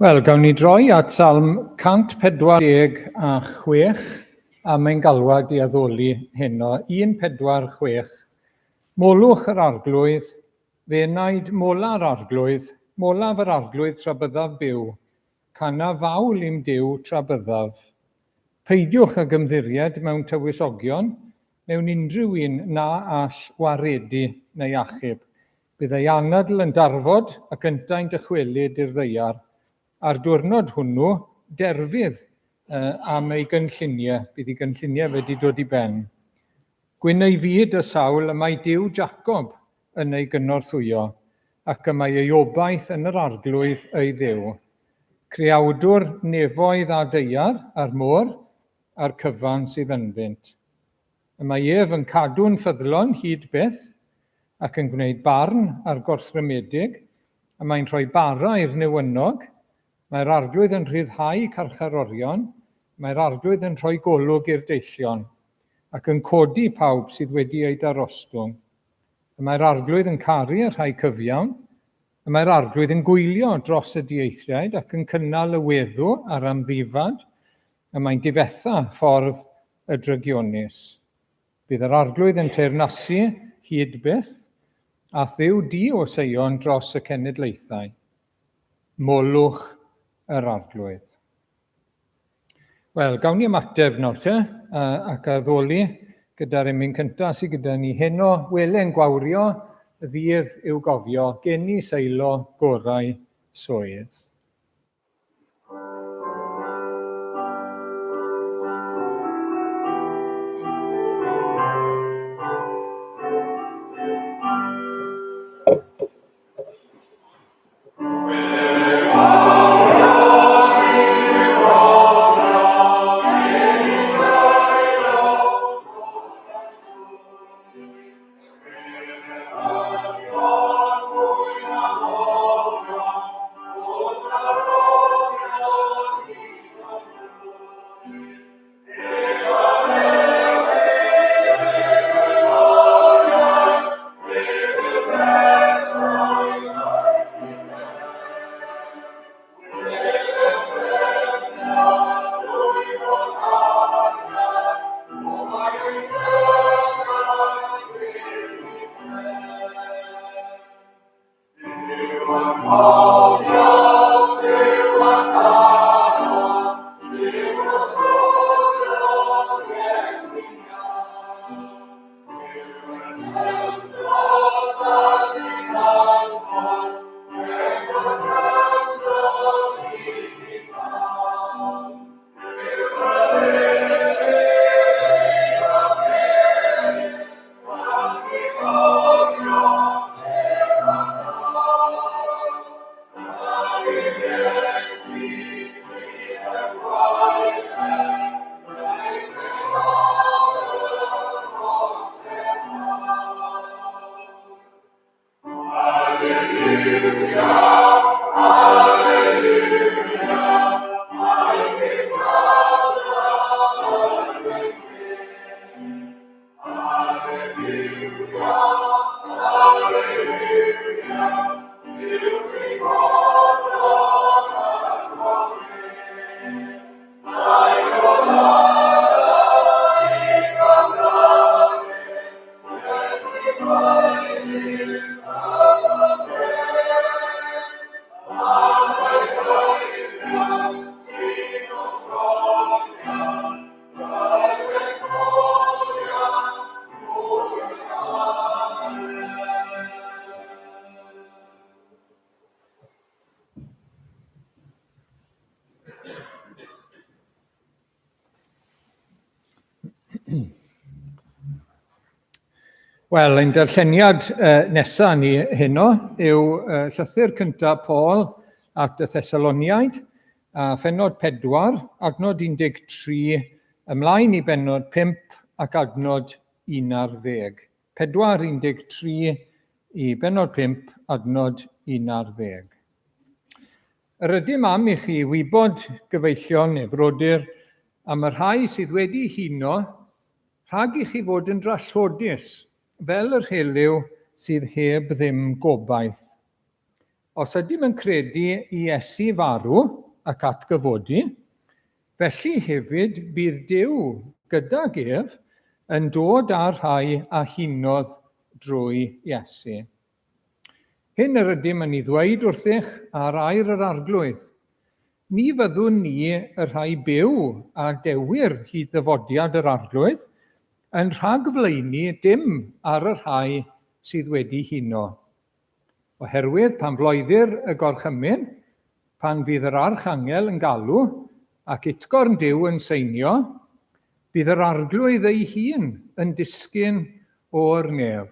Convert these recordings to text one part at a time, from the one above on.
Wel, gawn ni droi at Salm 146 a mae'n galwad i addoli heno. 146. Molwch yr arglwydd, fe wnaed molaf yr arglwydd tra byddaf byw, cana fawl i'm Duw tra byddaf. Peidiwch ag ymddiried mewn tywysogion, mewn unrhyw un na all waredu neu achub. Bydd ei anadl yn darfod ac yntau'n dychwelyd i'r ddaear. Ar diwrnod hwnnw, derfydd am ei gynlluniau, bydd ei gynlluniau wedi dod i ben. Gwyn ei fyd y sawl y mae Duw Jacob yn ei gynorthwyo, ac y mae ei obaith yn yr arglwydd ei Dduw. Creawdwr nefoedd a deiar a'r môr, a'r cyfan sydd ynddynt. Y mae ef yn cadw'n ffyddlon hyd byth, ac yn gwneud barn ar gorthrymedig, a mae'n rhoi bara i'r newynog. Mae'r arglwydd yn rhyddhau carcharorion, mae'r arglwydd yn rhoi golwg i'r deillion, ac yn codi pawb sydd wedi ei darostwng. Mae'r arglwydd yn caru y rhai cyfiawn, mae'r arglwydd yn gwylio dros y dieithriaid ac yn cynnal y weddw ar amddifad, a mae'n difetha ffordd y drygionus. Bydd yr arglwydd yn teyrnasu hyd byth, a Dduw di o Seion dros y cenedlaethau. Molwch yr arglwydd. Wel, gawn ni ymateb nawr te, ac addoli gyda'r emyn cyntaf sydd gyda ni heno, welen gwawrio, y ddydd i'w gofio, geni seilo gorau swydd. Wel, ein darlleniad nesaf ni heno yw llythyr cyntaf Paul at y Thessaloniaid, a phenod 4, adnod 13, ymlaen i bennod 5 ac adnod 11. 4:13 i bennod 5, adnod 11. Yr ydym am i chi wybod gyfeillion neu brodyr am y rhai sydd wedi huno rhag i chi fod yn drallfodus, fel yr heliw sydd heb ddim gobaith. Os ydym yn credu i Iesu farw ac atgyfodi, felly hefyd bydd Duw gydag ef yn dod â rhai a hunodd drwy Iesu. Hyn yr ydym yn ei ddweud wrthych ar air yr arglwydd. Ni fyddwn ni y rhai byw a dewir hyd ddyfodiad yr arglwydd yn rhagflaenu dim ar y rhai sydd wedi huno. Oherwydd pan floeddir y gorchymyn, pan fydd yr archangel yn galw ac utgorn Duw yn seinio, bydd yr arglwydd ei hun yn disgyn o'r nef.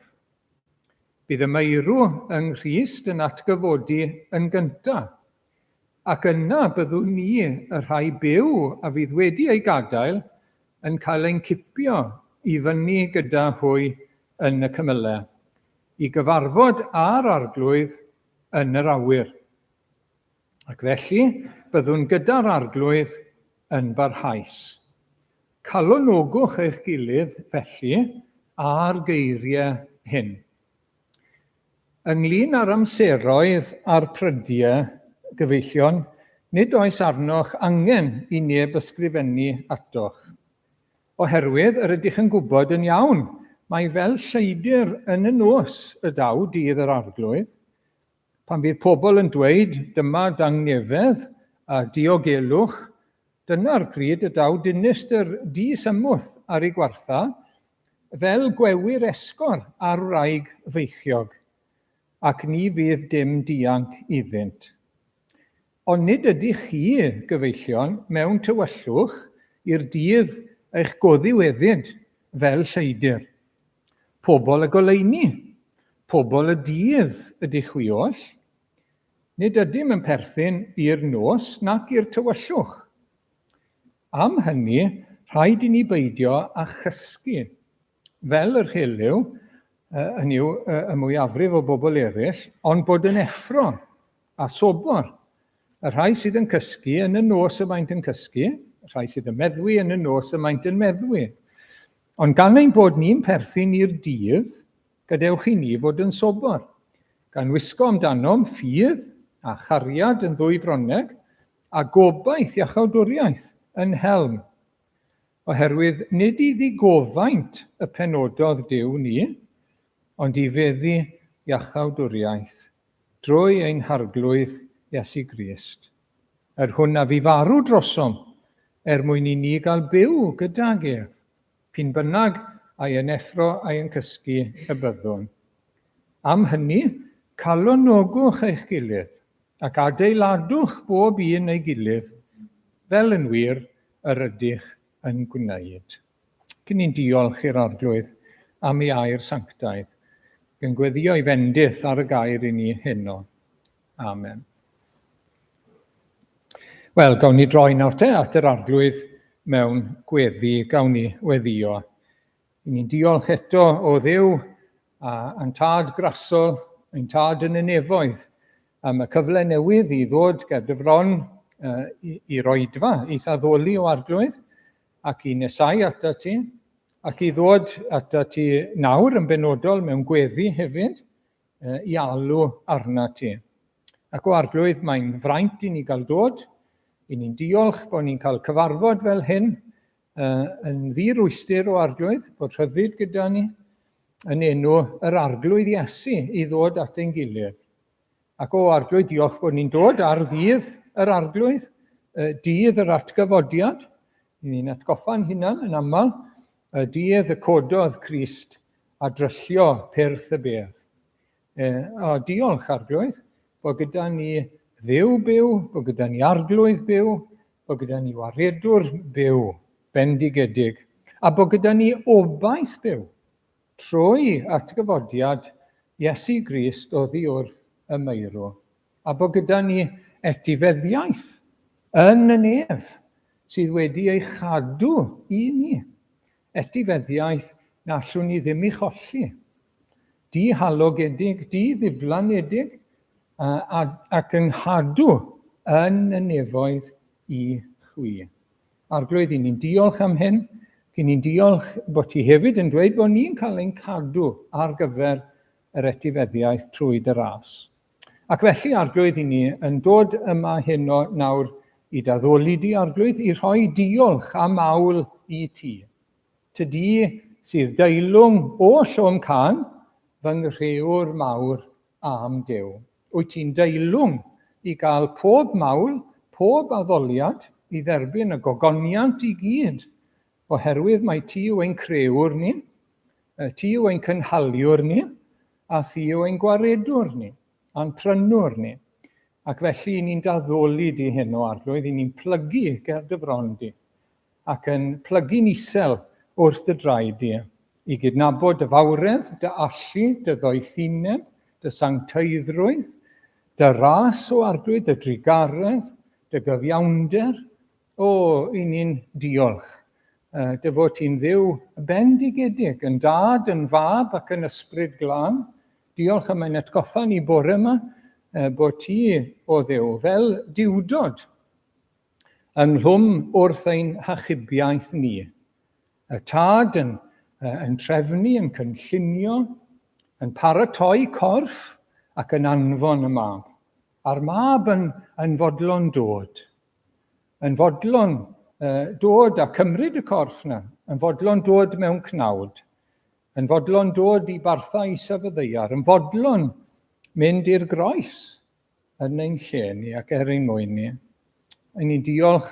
Bydd y meirw yng Nghrist yn atgyfodi yn gyntaf, ac yna byddwn ni y rhai byw a fydd wedi ei gadael yn cael ein cipio i fyny gyda hwy yn y cymylau, i gyfarfod â'r arglwydd yn yr awyr. Ac felly byddwn gyda'r arglwydd yn barhaus. Calonogwch eich gilydd felly ar geiriau hyn. Ynglŷn â'r amseroedd a'r prydiau, gyfeillion, nid oes arnoch angen i neb ysgrifennu atoch. Oherwydd yr ydych yn gwybod yn iawn, mae fel lleidyr yn y nos y daw dydd yr arglwydd. Pan fydd pobl yn dweud dyma dangnefedd a diogelwch, dyna'r pryd y daw dinistyr di-symwth ar ei gwartha, fel gwewyr esgor ar wraig feichiog, ac ni fydd dim dianc iddynt. Ond nid ydych chi, gyfeillion, mewn tywyllwch i'r dydd eich goddiweddyd fel lleidyr. Pobl y goleuni, pobl y dydd ydych chwi oll. Nid ydym yn perthyn i'r nos nac i'r tywyllwch. Am hynny, rhaid i ni beidio a chysgu, fel yr heliw, hynny yw y mwyafrif o bobl eraill, ond bod yn effro a sobor. Y rhai sydd yn cysgu yn y nos y maent yn cysgu, y rhai sydd yn meddwi yn y nos y maent yn meddwi. Ond gan ein bod ni'n perthyn i'r dydd, gadewch i ni fod yn sobor, gan wisgo amdanom ffydd a chariad yn ddwy froneg, a gobaith iachawdwriaeth yn helm. Oherwydd nid i ddigofaint y penododd Duw ni, ond i feddu iachawdwriaeth drwy ein harglwydd Iesu Grist. Hwnna fi farw drosom, mwyn i ni gael byw gydag ef, pyn bynnag a'i yn effro a'i yn cysgu y byddwn. Am hynny, calonogwch eich gilydd, ac adeiladwch bob un ei gilydd, fel yn wir yr ydych yn gwneud. Cyn ni'n diolch i'r arglwydd am ei air sanctaidd, gan gweddio i fendith ar y gair i ni heno. Amen. Wel, gawn ni droi nawr te at yr arglwydd mewn gweddi, gawn ni weddio. Ni'n diolch eto o Dduw a'n tad grasol, ein tad yn y nefoedd, am y cyfle newydd i ddod ger dy fron i roedfa, i ddaddoli o arglwydd, ac i nesau ata ti, ac i ddod ata ti nawr yn benodol mewn gweddi hefyd, i alw arna ti. Ac o arglwydd mae'n fraint i ni gael dod, i ni'n diolch bod ni'n cael cyfarfod fel hyn, yn ddirwystyr o arglwydd, bod rhyddid gyda ni, yn enw yr arglwydd Iesu i ddod at ein gilydd. Ac o arglwydd, diolch bod ni'n dod ar ddydd yr arglwydd, dydd yr atgyfodiad, ni'n atgoffa'n hunan yn aml, dydd y cododd Crist a dryllio pyrth y bedd. Diolch arglwydd, bod gyda ni Dduw byw, bod gyda ni arglwydd byw, bod gyda ni waredwr byw, bendigedig, a bod gyda ni obaith byw, trwy atgyfodiad Iesu Grist oddi wrth y meirw, a bod gyda ni etifeddiaeth yn y nef sydd wedi ei chadw i ni. Etifeddiaeth na allwn ni ddim ei cholli. Di-halogedig, di-ddiflanedig, ac yn cadw yn y nefoedd i chwi. Arglwydd, ni'n diolch am hyn, ni'n diolch bod ti hefyd yn dweud bod ni'n cael ein cadw ar gyfer yr etifeddiaeth trwy dy ras. Ac felly arglwydd i ni yn dod yma heno nawr i daddoli di arglwydd, i rhoi diolch a mawl i ti. Tydi sydd deilwng o Siôn Can, fy nghreuwr mawr am Duw. Wyt ti'n deilwng i gael pob mawl, pob addoliad, i dderbyn y gogoniant i gyd, oherwydd mae ti yw ein crewwr ni, ti yw ein cynhaliwr ni, a ti yw ein gwaredwr ni, a'n trynwr ni. Ac felly ni'n daddoli di heno arglwydd, ni'n plygu ger dy bron di, ac yn plygu'n isel wrth dy draed di, i gydnabod dy fawredd, dy allu, dy ddoethineb, dy sancteiddrwydd, dy ras o arglwydd, dy drigaredd, dy gyfiawnder. O, i ni'n diolch. Dy fod ti'n dduw bendigedig, yn dad, yn fab ac yn ysbryd glân. Diolch am ein atgoffa ni bore yma, bod ti o dduw fel diwdod ynglwm wrth ein hachubiaeth ni. Y tad yn trefnu, yn cynllunio, yn paratoi corff ac yn anfon y mab. A'r mab yn fodlon dod. Yn fodlon dod a cymryd y corff yna. Yn fodlon dod mewn cnawd. Yn fodlon dod i bartha i sefyddiar. Yn fodlon mynd i'r groes yn ein lle ni ac ein mwyn ni. Ni'n diolch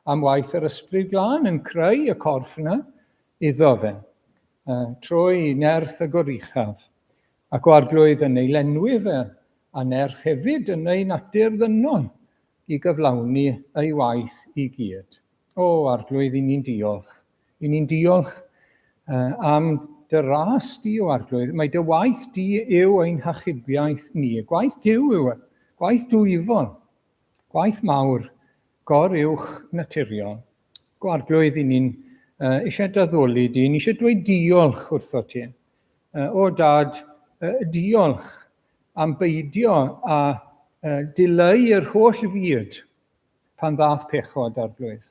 am waith yr ysbryd glân yn creu y corff yna iddo fe, trwy nerth y goruchaf, ac o arglwydd yn ei lenwi fe, a nerth hefyd yn ei natur ddynol i gyflawni ei waith i gyd. O, arglwydd, i ni'n diolch. I ni'n diolch am dy ras di o arglwydd. Mae dy waith di yw ein hachubiaeth ni. Gwaith Duw yw e. Gwaith dwyfol. Gwaith mawr. Goruwch naturiol. O arglwydd, i ni'n eisiau daddoli di. Ni eisiau dweud diolch wrtho ti. O dad, diolch am beidio a dileu yr holl fyd pan ddath pechod arglwydd.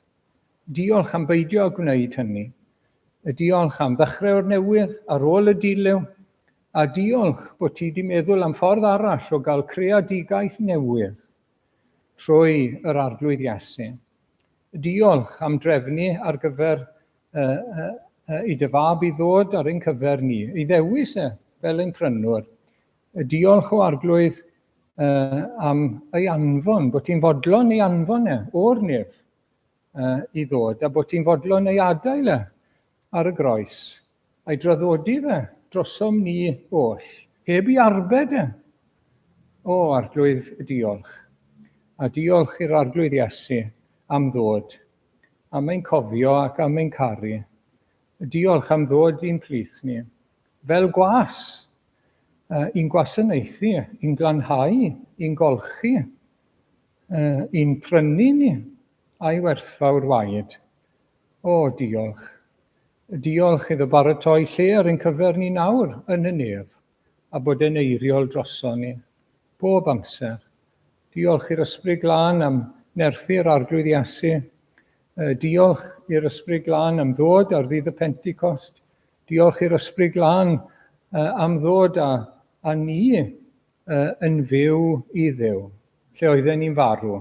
Diolch am beidio a gwneud hynny. Diolch am ddechrau o'r newydd ar ôl y dilew, a diolch bod ti wedi meddwl am ffordd arall o gael creadigaeth newydd trwy yr arglwydd Iesu. Diolch am drefnu ar gyfer i dy fab i ddod ar ein cyfer ni, i ddewis fel ein prynwr. Diolch o arglwydd am ei anfon, bod ti'n fodlon ei anfon o'r nef i ddod, a bod ti'n fodlon ei adael ar y groes, a'i draddodi fe drosom ni oll, heb i arbed O, arglwydd, diolch. A diolch i'r arglwydd Iesu am ddod, am ein cofio ac am ein caru. Diolch am ddod i'n plith ni, fel gwas, i'n gwasanaethu, i'n glanhau, i'n golchi, i'n prynu ni a'i werthfawr waed. O, diolch. Diolch iddo baratoi lle ar ein cyfer ni nawr yn y nef, a bod e'n eiriol droson ni, bob amser. Diolch i'r ysbryd glân am nerthu'r arglwydd Iesu. Diolch i'r ysbryd glân am ddod ar ddydd y Pentecost. Diolch i'r ysbryd glân am ddod a ni yn fyw i Dduw, lle oedden ni'n farw.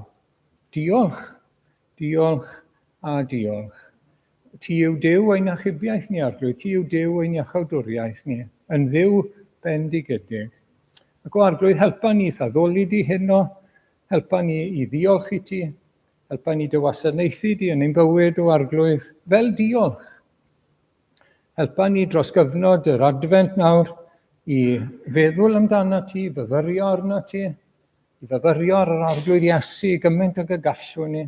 Diolch, diolch a diolch. Ti yw Duw ein achubiaeth ni arglwydd, ti yw Duw ein iachawdwriaeth ni, yn dduw bendigedig. Ac o arglwydd, helpa ni ddaddoli di heno, helpa ni i ddiolch i ti, helpa ni dy wasanaethu di yn ein bywyd o arglwydd fel diolch. Helpa ni dros gyfnod yr advent nawr i feddwl amdana ti, fyfyrio arna ti, i fyfyrio ar yr arglwydd Iesu gymaint ag y gallwn ni,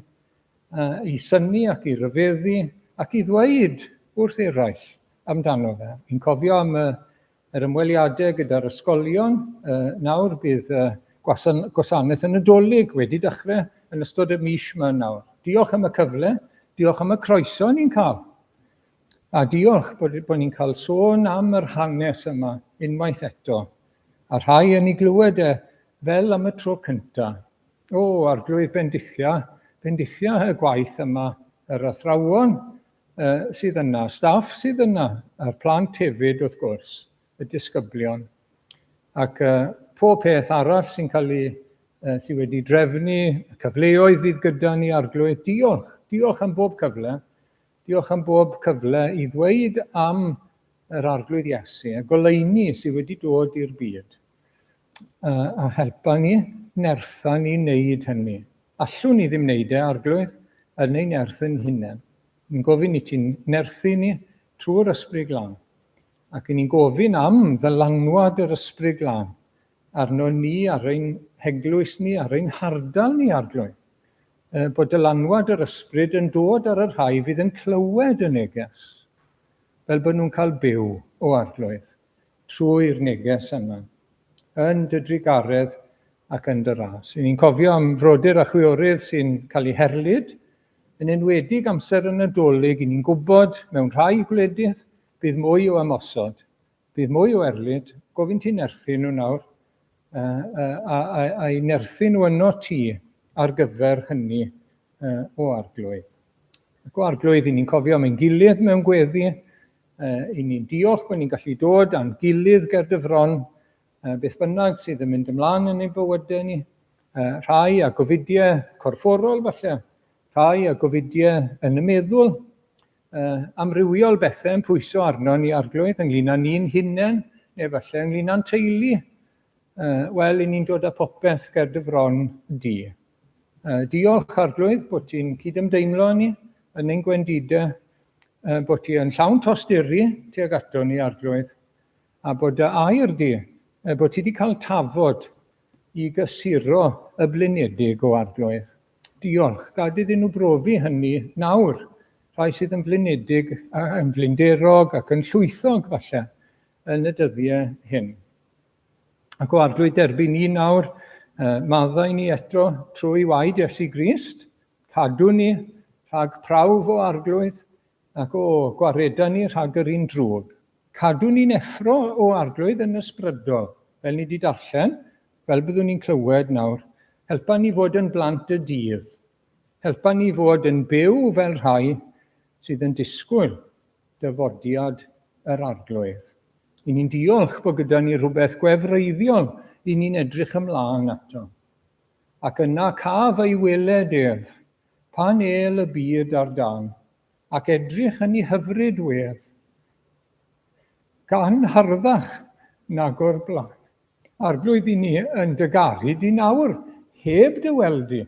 i synnu ac i ryfeddu, ac i ddweud wrth eraill amdano fe. Fi'n cofio am yr ymweliadau gyda'r ysgolion, nawr bydd gwasanaeth yn Nadolig wedi dechrau yn ystod y mis yma nawr. Diolch am y cyfle, diolch am y croeso ni'n cael. A diolch bod ni'n cael sôn am yr hanes yma unwaith eto. A rhai yn ei glywed fel am y tro cyntaf. O, arglwydd bendithia y gwaith yma, yr athrawon sydd yna, staff sydd yna, a'r plant hefyd wrth gwrs, y disgyblion. Ac pob peth arall sy'n cael ei sydd wedi drefnu, y cyfleoedd fydd gyda ni Arglwydd. Diolch. Diolch am bob cyfle. Diolch am bob cyfle i ddweud am yr Arglwydd Iesu, a goleuni sydd wedi dod i'r byd. A helpa ni, nertha ni wneud hynny. Allwn ni ddim wneud Arglwydd yn ei nerth yn hunain. Ni'n gofyn i ti'n nerthu ni trwy'r Ysbryd Glân. Ac ni'n gofyn am ddylanwad yr Ysbryd Glân arno ni, ar ein heglwys ni, ar ein hardal ni Arglwydd. Bod dylanwad yr ysbryd yn dod ar y rhai fydd yn clywed y neges, fel bod nhw'n cael byw o Arglwydd trwy'r neges yma, yn dy drigaredd ac yn dy ras. Ni'n cofio am frodyr a chwiorydd sy'n cael eu herlyd, yn enwedig amser yn Nadolig, ni'n gwybod mewn rhai gwledydd bydd mwy o ymosod, bydd mwy o erlyd, gofyn ti'n nerthu nhw nawr, a'i nerthu nhw yno ti ar gyfer hynny o Arglwydd. Ac o Arglwydd, ni'n cofio am ein gilydd mewn gweddi, ni'n diolch bod ni'n gallu dod a'n gilydd ger dyfron, beth bynnag sydd yn mynd ymlaen yn ei bywydau ni, rhai a gofidiau corfforol falle, rhai a gofidiau yn y meddwl, amrywiol bethau yn pwyso arno ni Arglwydd, ynglyn â ni'n hunain, neu falle ynglyn â'n teulu. Wel, ni'n dod â popeth ger dyfron di. Diolch Arglwydd bod ti'n cydymdeimlo ni yn ein gwendidau, bod ti yn llawn tosturi tuag ato ni Arglwydd, a bod y air di, bod ti wedi cael tafod i gysuro y blinedig o Arglwydd. Diolch, gad iddyn nhw brofi hynny nawr, rhai sydd yn blinedig, yn flinderog ac yn llwythog falle yn y dyddiau hyn. Ac o Arglwydd derbyn ni nawr, maddau ni eto trwy waed Iesu Grist, cadw ni rhag prawf o Arglwydd, ac o gwaredu ni rhag yr un drwg. Cadw ni'n effro o Arglwydd yn ysbrydol, fel ni wedi darllen, fel byddwn ni'n clywed nawr. Helpa ni fod yn blant y dydd. Helpa ni fod yn byw fel rhai sydd yn disgwyl dyfodiad yr Arglwydd. I ni'n diolch bod gyda ni rhywbeth gwefreiddiol i ni'n edrych ymlaen ato. Ac yna caf ei weled ef, pan el y byd ar dan, ac edrych yn ei hyfryd wedd, gan harddach nag o'r blaen. Arglwydd i ni yn dygaru di nawr, heb dy weldi,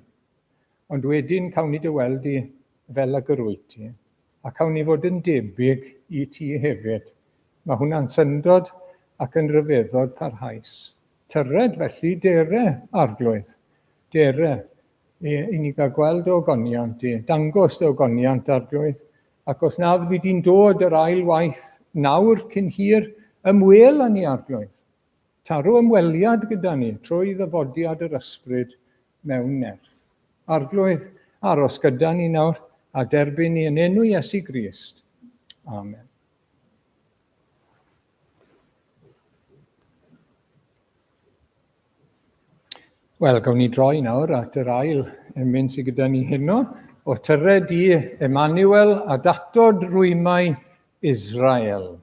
ond wedyn cawn ni dy weldi fel y gyrwyty, a cawn ni fod yn debyg i ti hefyd. Mae hwnna'n syndod ac yn ryfeddod parhaus. Tyred felly dere Arglwydd, dere i ni gael gweld o ogoniant i, dangos o ogoniant Arglwydd, ac os na fydd di'n dod yr ail waith nawr cyn hir, ymwel â ni Arglwydd. Taro ymweliad gyda ni trwy ddyfodiad yr ysbryd mewn nerth. Arglwydd, aros gyda ni nawr a derbyn ni yn enw Iesu Grist. Amen. Wel, gawn ni droi nawr at yr ail emyn sydd gyda ni heno, o tyred i Emmanuel a datod rwymau Israel.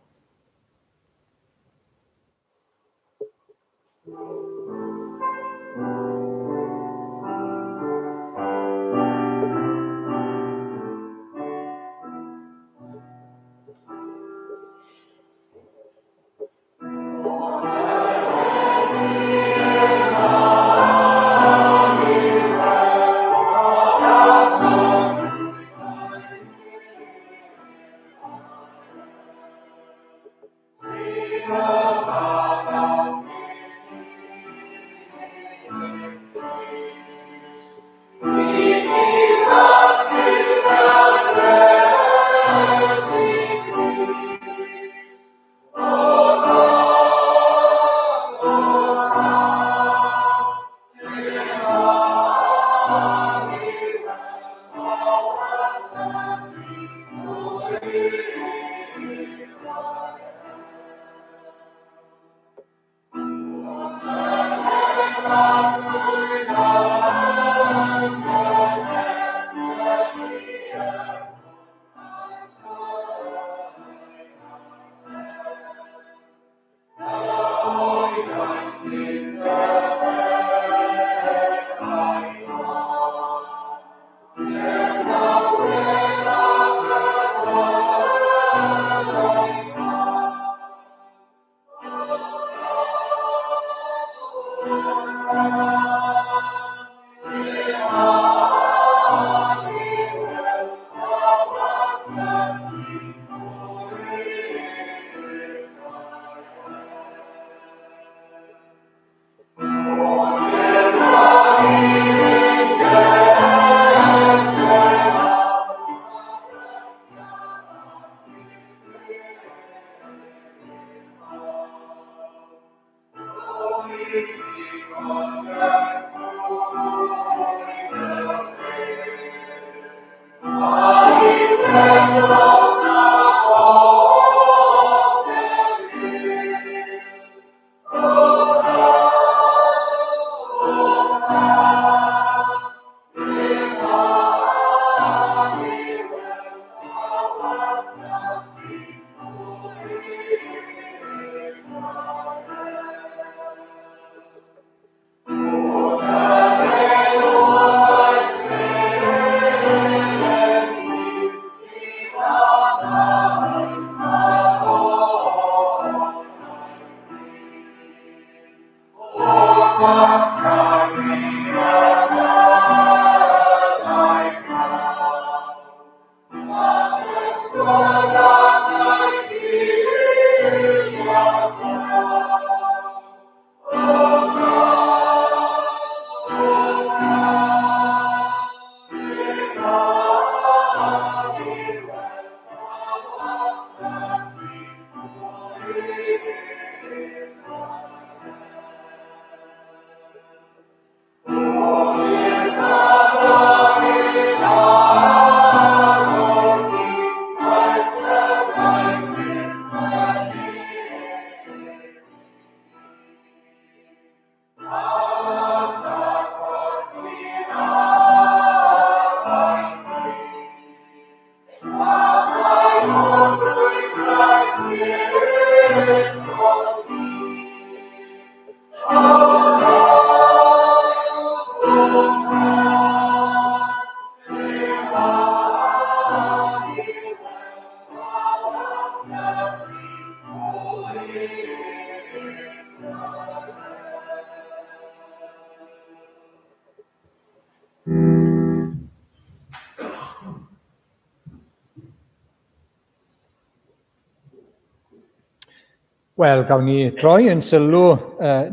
Wel, gawn ni droi yn sylw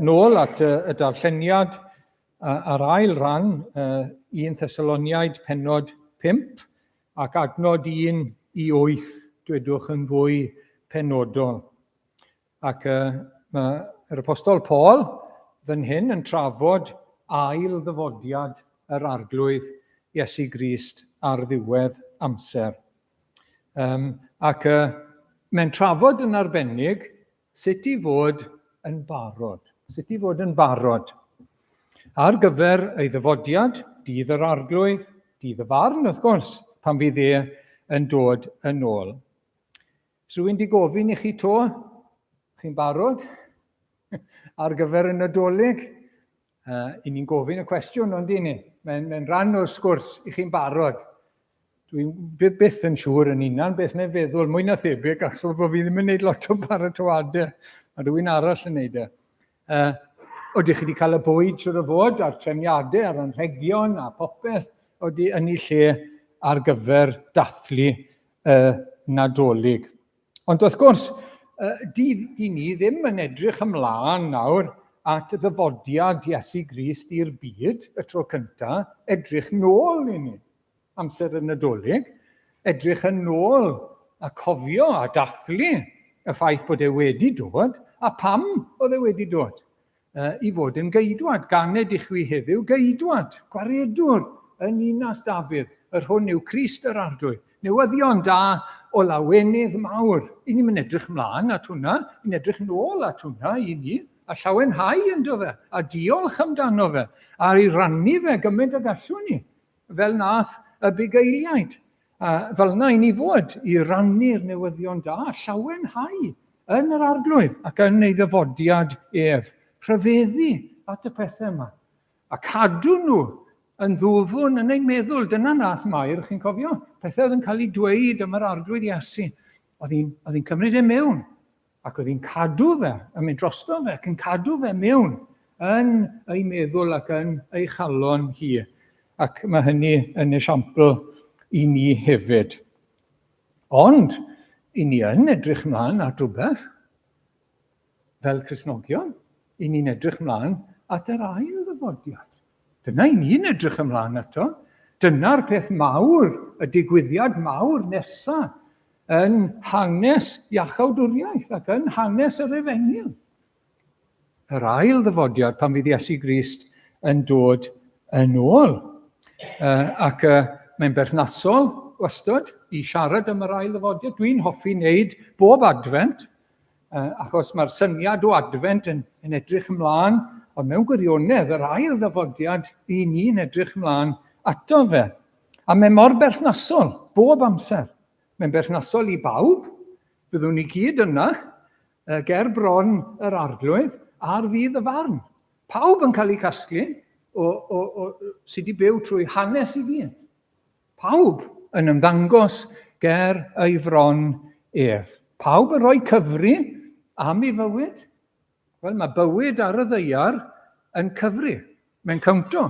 nôl at y darlleniad ar ail ran 1 Thessaloniaid pennod 5 ac adnod 1 i 8, dwedwch yn fwy penodol. Ac mae'r apostol Paul fan hyn yn trafod ail ddyfodiad yr arglwydd Iesu Grist ar ddiwedd amser. Ac mae'n trafod yn arbennig sut i fod yn barod. Sut i fod yn barod. Ar gyfer ei ddyfodiad, dydd yr arglwydd, dydd y farn, wrth gwrs, pan fydd yn dod yn ôl. So rwy'n di gofyn i chi to, chi'n barod ar gyfer y Nadolig? I ni'n gofyn y cwestiwn, ond i ni. Mae'n rhan o'r sgwrs i chi'n barod. Dwi'n byth yn siŵr yn unan beth mae'n feddwl mwy na thebyg, achos bod fi ddim yn gwneud lot o baratoadau, a rhywun arall yn gwneud e. Oeddech chi wedi cael y bwyd siwr o fod a'r trefniadau, a'r anrhegion a popeth yn ei lle ar gyfer dathlu Nadolig. Ond wrth gwrs, di ni ddim yn edrych ymlaen nawr at ddyfodiad Iesu Grist i'r byd, y tro cyntaf, edrych nôl i ni. Amser y Nadolig, edrych yn ôl a cofio a dathlu y ffaith bod e wedi dod, a pam oedd e wedi dod. I fod yn geidwad, ganed i chwi heddiw, geidwad, gwaredwr yn Ninas Dafydd, yr hwn yw Crist yr arglwydd. Newyddion da o lawenydd mawr. I ni'n edrych ymlaen at hwnna, i'n edrych nôl at hwnna i ni, a llawenhau ynddo fe, a diolch amdano fe, a i rannu fe gymaint ag allwn ni, fel nath y bugeiliaid. Fel yna i ni fod i rannu'r newyddion da, llawenhau yn yr arglwydd ac yn ei ddyfodiad ef. Rhyfeddu at y pethau yma. A cadw nhw yn ddwfwn yn ei meddwl. Dyna nath Mair, chi'n cofio? Pethau oedd yn cael ei dweud am yr arglwydd Iesu. Oedd hi'n cymryd e mewn. Ac oedd hi'n cadw fe, yn mynd drosto fe, ac yn cadw fe mewn yn ei meddwl ac yn ei chalon hi. Ac mae hynny yn esiampl i ni hefyd. Ond, i ni yn edrych mlaen at rhywbeth, fel Cristnogion, i ni'n edrych mlaen at yr ail ddyfodiad. Dyna i ni'n edrych ymlaen ato. Dyna'r peth mawr, y digwyddiad mawr nesaf yn hanes iachawdwriaeth ac yn hanes yr Efengyl. yr ail ddyfodiad pan fydd Iesu Grist yn dod yn ôl. Ac mae'n berthnasol wastad i siarad am yr ail ddyfodiad. Dwi'n hoffi wneud bob advent, achos mae'r syniad o advent yn edrych ymlaen, ond mewn gwirionedd yr ail ddyfodiad i ni'n edrych ymlaen ato fe. A mae mor berthnasol, bob amser. Mae'n berthnasol i bawb, byddwn ni gyd yna, ger bron yr arglwydd a'r ddydd y farn. Pawb yn cael ei casglu sydd wedi byw trwy hanes i gyd. Pawb yn ymddangos ger ei fron ef. Pawb yn rhoi cyfri am ei fywyd. Wel, mae bywyd ar y ddaear yn cyfri. Mae'n cownto.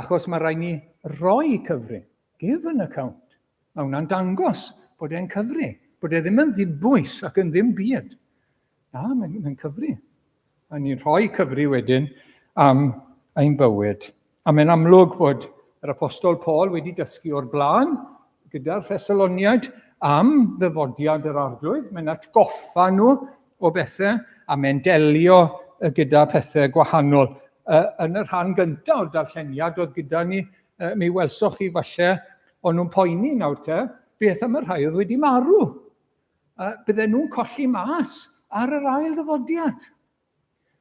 Achos mae rhaid ni roi cyfri. Give an account. Mae hwnna'n dangos bod e'n cyfri. Bod e ddim yn ddibwys ac yn ddim byd. Mae'n cyfri. A ni'n rhoi cyfri wedyn am ein bywyd. A mae'n amlwg bod yr apostol Paul wedi dysgu o'r blaen gyda'r Thessaloniaid am ddyfodiad yr arglwydd. Mae'n atgoffa nhw o bethau a mae'n delio gyda pethau gwahanol. Yn y rhan gyntaf o'r darlleniad oedd gyda ni, mi welsoch chi falle, o'n nhw'n poeni nawr beth am yr rhai oedd wedi marw. Bydden nhw'n colli mas ar yr ail ddyfodiad.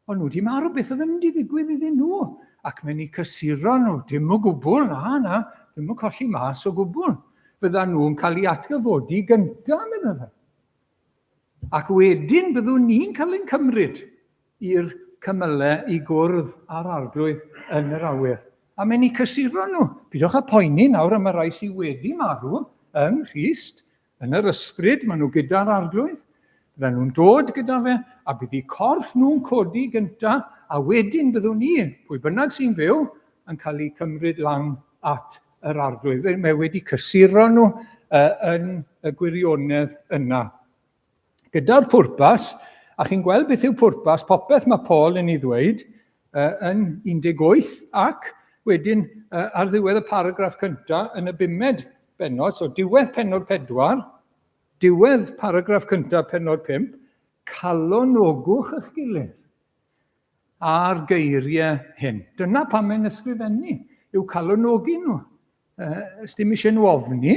O'n nhw wedi marw, beth oedd yn mynd i ddigwydd iddyn nhw. Ac mae'n ei cysuro nhw, dim o gwbl, dim o colli mas o gwbl. Bydden nhw'n cael ei atgyfodi gyntaf, medda fe. Ac wedyn byddwn ni'n cael ein cymryd i'r cymylau i gwrdd ar arglwydd yn yr awyr. A mae'n ei cysuro nhw. Bydwch â poeni nawr am y rai sydd wedi marw yng Nghrist, yn yr ysbryd, maen nhw gyda'r arglwydd. Bydden nhw'n dod gyda fe, a bydd eu corff nhw'n codi gyntaf, a wedyn byddwn ni, pwy bynnag sy'n fyw, yn cael ei cymryd lan at yr arglwydd. Mae wedi cysuro nhw yn y gwirionedd yna. Gyda'r pwrpas, a chi'n gweld beth yw pwrpas, popeth mae Paul yn ei ddweud yn 18 ac wedyn ar ddiwedd y paragraff cyntaf yn y 5 bennod, so diwedd pennod 4, diwedd paragraff cyntaf pennod 5, calonogwch eich gilydd a'r geiriau hyn. Dyna pan mae'n ysgrifennu, yw calonogi nhw. Ysdim eisiau nhw ofni,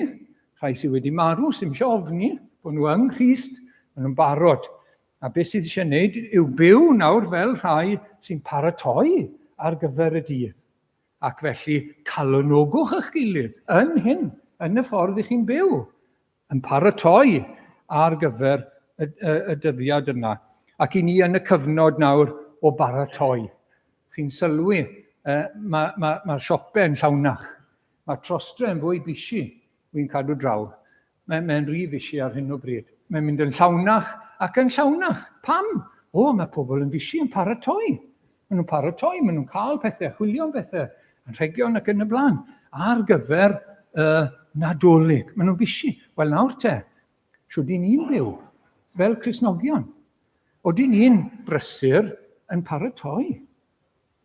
rhai sydd wedi marw, sydd eisiau ofni, bod nhw yng Nghrist, maen nhw'n barod. A beth sydd eisiau gwneud yw byw nawr fel rhai sy'n paratoi ar gyfer y dydd. Ac felly calonogwch eich gilydd yn hyn, yn y ffordd i chi'n byw, yn paratoi ar gyfer y dyddiad yna. Ac i ni yn y cyfnod nawr o baratoi. Chi'n sylwi, mae'r siopau yn llawnach. Mae trostrau yn fwy bisi, wy'n cadw draw. Mae'n rhy bisi ar hyn o bryd. Mae'n mynd yn llawnach ac yn llawnach. Pam? Mae pobl yn bisi yn paratoi. Maen nhw'n paratoi, maen nhw'n cael pethau, chwilio am pethau, yn rhegion ac yn y blaen, ar gyfer nadolig. Maen nhw'n bisi. Wel nawr siwr di ni'n byw fel Cristnogion. Oeddi ni'n brysur yn paratoi.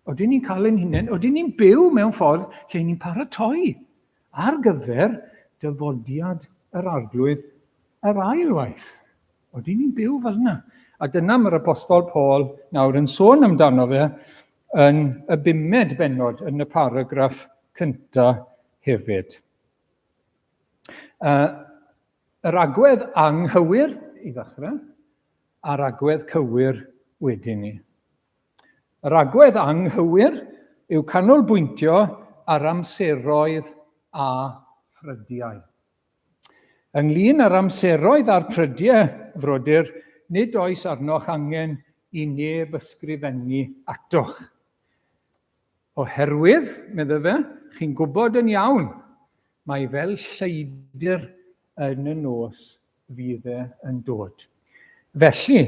Oeddi ni'n cael ein hunain, oeddi ni'n byw mewn ffordd lle ni'n paratoi ar gyfer dyfodiad yr arglwydd yr ailwaith. Oeddi ni'n byw fel yna. A dyna mae'r apostol Paul nawr yn sôn amdano fe yn y 5 bennod yn y paragraff cyntaf hefyd. Yr agwedd anghywir i ddechrau, a'r agwedd cywir wedyn ni. Yr agwedd anghywir yw canolbwyntio ar amseroedd a phrydiau. Ynglŷn â'r amseroedd a'r prydiau, frodyr, nid oes arnoch angen i neb ysgrifennu atoch. Oherwydd, medda fe, chi'n gwybod yn iawn, mae fel lleidr yn y nos fydd yn dod. Felly,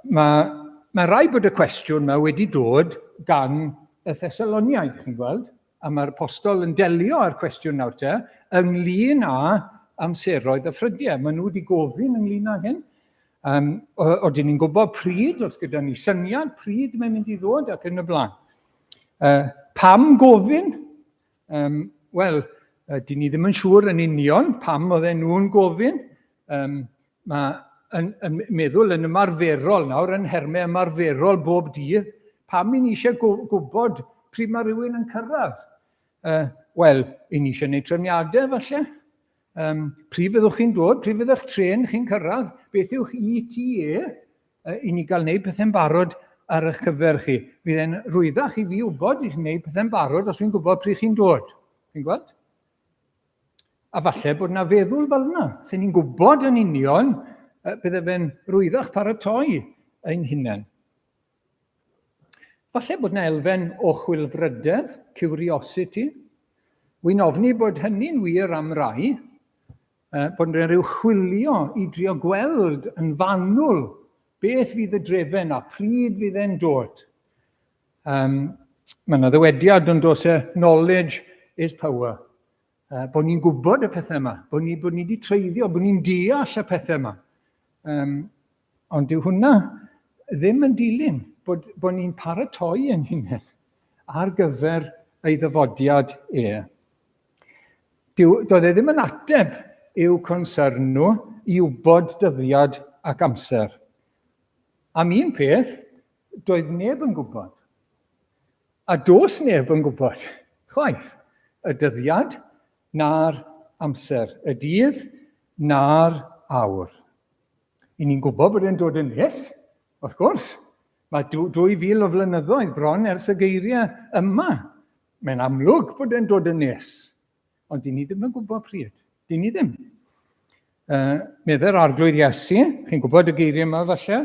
mae rai bod y cwestiwn yma wedi dod gan y Thessaloniaid, chi'n gweld, a mae'r apostol yn delio â'r cwestiwn nawr ynglŷn â amseroedd y ffrydiau. Maen nhw wedi gofyn ynglŷn â hyn. Oedden ni'n gwybod pryd, wrth gyda ni syniad pryd mae'n mynd i ddod ac yn y blaen. Pam gofyn? Wel, dyn ni ddim yn siŵr yn union pam oedden nhw'n gofyn. Mae yn meddwl yn ymarferol nawr, yn hermau ymarferol bob dydd, pam i ni eisiau gwybod pryd mae rhywun yn cyrraedd? Wel, i ni eisiau gwneud trefniadau falle. Pryd fyddwch chi'n dod, pryd fydd eich tren chi'n cyrraedd, beth yw'ch ETA i ni gael gwneud pethau'n barod ar eich cyfer chi. Fydd e'n rwyddach i fi wybod i chi'n gwneud pethau'n barod os fi'n gwybod pryd chi'n dod. Chi'n gweld? A falle bod yna feddwl fel yna. Sy'n ni'n gwybod yn union bydde fe'n rwyddach paratoi ein hunain. Falle bod yna elfen o chwilfrydedd, curiosity. Wy'n ofni bod hynny'n wir am rai, bod yna rhyw chwilio i drio gweld yn fanwl beth fydd y drefen a pryd fydd e'n dod. Mae yna ddywediad yn dos knowledge is power. Bod ni'n gwybod y pethau yma, bod ni wedi treiddio, bod ni'n deall y pethau yma. Ond dyw hwnna ddim yn dilyn bod ni'n paratoi yn hunain ar gyfer ei ddyfodiad Doedd e ddim yn ateb i'w concern nhw i wybod dyddiad ac amser. Am un peth, doedd neb yn gwybod. A dos neb yn gwybod, chwaith, y dyddiad na'r amser, y dydd na'r awr. I ni'n gwybod bod e'n dod yn nes, wrth gwrs. Mae 2000 o flynyddoedd bron ers y geiriau yma. Mae'n amlwg bod e'n dod yn nes. Ond dyn ni ddim yn gwybod pryd. Dyn ni ddim. Medde'r arglwydd Iesu, chi'n gwybod y geiriau yma falle,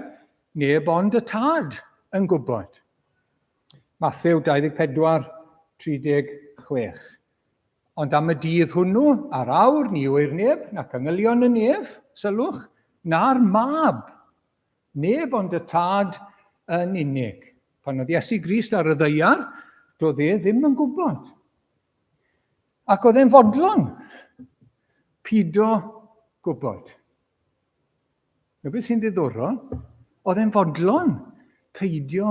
neb ond y tad yn gwybod. Mathew 24:36. Ond am y dydd hwnnw, a'r awr, ni yw'r neb, nac angylion y nef, sylwch, na'r mab. Neb ond y tad yn unig. Pan oedd Iesu Grist ar y ddaear, doedd e ddim yn gwybod. Ac oedd e'n fodlon pido gwybod. Beth sy'n ddiddorol, oedd e'n fodlon peidio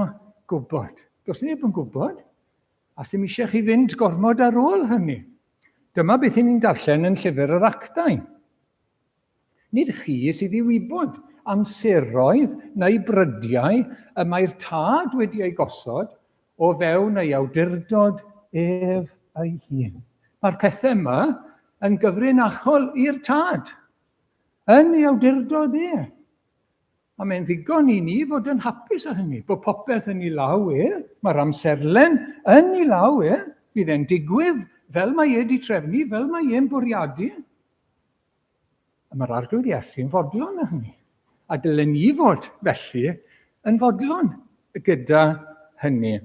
gwybod. Does neb yn gwybod, a ddim eisiau chi fynd gormod ar ôl hynny. Dyma beth ni'n darllen yn llyfr yr Actau. Nid chi sydd i wybod amseroedd neu brydiau y mae'r tad wedi ei gosod o fewn ei awdurdod ef ei hun. Mae'r pethau yma yn gyfrinachol i'r tad, yn ei awdurdod A mae'n ddigon i ni fod yn hapus â hynny, bod popeth yn ei law mae'r amserlen yn ei law bydd e'n digwydd fel mae wedi trefnu, fel mae e'n bwriadu. A mae'r arglwydd Iesu yn fodlon â hynny. A dylen ni fod felly yn fodlon gyda hynny.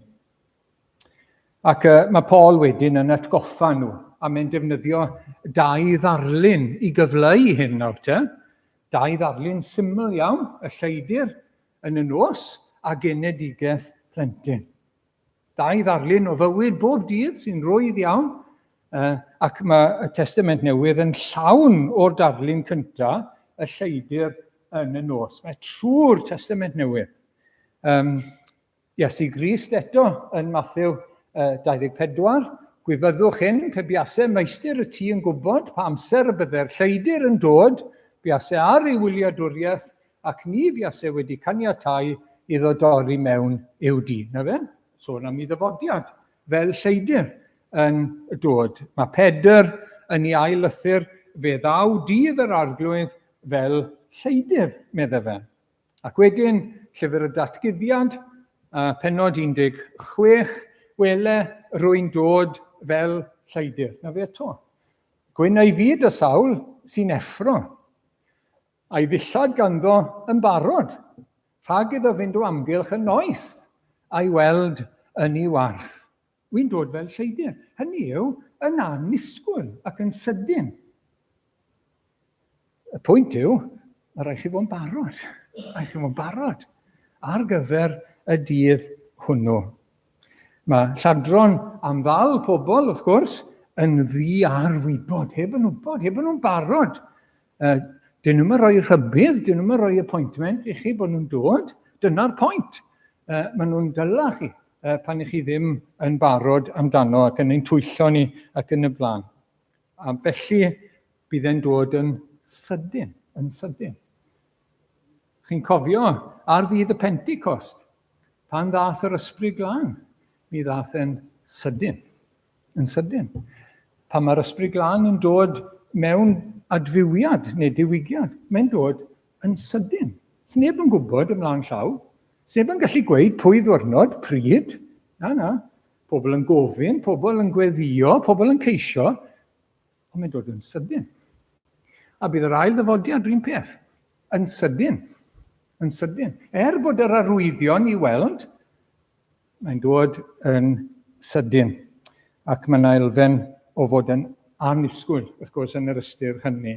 Ac mae Paul wedyn yn atgoffa nhw, a mae'n defnyddio 2 ddarlun i gyfleu hyn nawr te. 2 ddarlun syml iawn, y lleidyr yn y nos a genedigaeth plentyn. 2 ddarlun o fywyd bob dydd sy'n rwydd iawn, ac mae y Testament Newydd yn llawn o'r darlun cyntaf, y lleidyr yn y nos. Mae trwy'r Testament Newydd. Iesu Grist eto yn Mathew 24, gwybyddwch hyn, pe buasau meistr y tŷ yn gwybod pa amser y bydde'r lleidyr yn dod, buasau ar ei wyliadwriaeth ac ni buasau wedi caniatáu iddo dorri mewn i'w dyn. Na fe? Sôn am ei ddyfodiad fel lleidyr yn dod. Mae Pedr yn ei ail lythyr, fe ddaw dydd yr arglwydd fel lleidyr, meddai fe. Ac wedyn, llyfr y datguddiad, pennod 16, wele rwy'n dod fel lleidyr. Na fe eto. Gwyn ei fyd y sawl sy'n effro. A'i ddillad ganddo yn barod. Rhag iddo fynd o amgylch y noeth a'i weld yn ei warth. Wy'n dod fel lleidyr. Hynny yw yn annisgwyl ac yn sydyn. Y pwynt yw, mae rhaid chi fod yn barod. Rhaid chi fod yn barod ar gyfer y dydd hwnnw. Mae lladron am ddal pobl, wrth gwrs, yn ddi-ar-wybod, heb yn wybod, heb yn nhw'n barod. Dyn nhw'n rhoi rhybydd, dyn nhw'n rhoi appointment i chi bod nhw'n dod. Dyna'r pwynt. Maen nhw'n dyla chi pan i chi ddim yn barod amdano ac yn ein twyllo ni ac yn y blaen. A felly bydd e'n dod yn sydyn, yn sydyn. Chi'n cofio, ar ddydd y Pentecost, pan ddath yr Ysbryd Glân, mi ddath e'n sydyn. Yn sydyn. Pan mae'r Ysbryd Glân yn dod mewn adfywiad neu diwygiad, mae'n dod yn sydyn. Sneb yn gwybod ymlaen llaw. Sneb yn gallu gweud pwy ddwrnod, pryd. Na. Pobl yn gofyn, pobl yn gweddio, pobl yn ceisio, ond mae'n dod yn sydyn. A bydd yr ail ddyfodiad rhywun peth, yn sydyn. Yn sydyn. Bod yr arwyddion i weld, mae'n dod yn sydyn. Ac mae'n elfen o fod yn annisgwyl, wrth gwrs, yn yr ystyr hynny.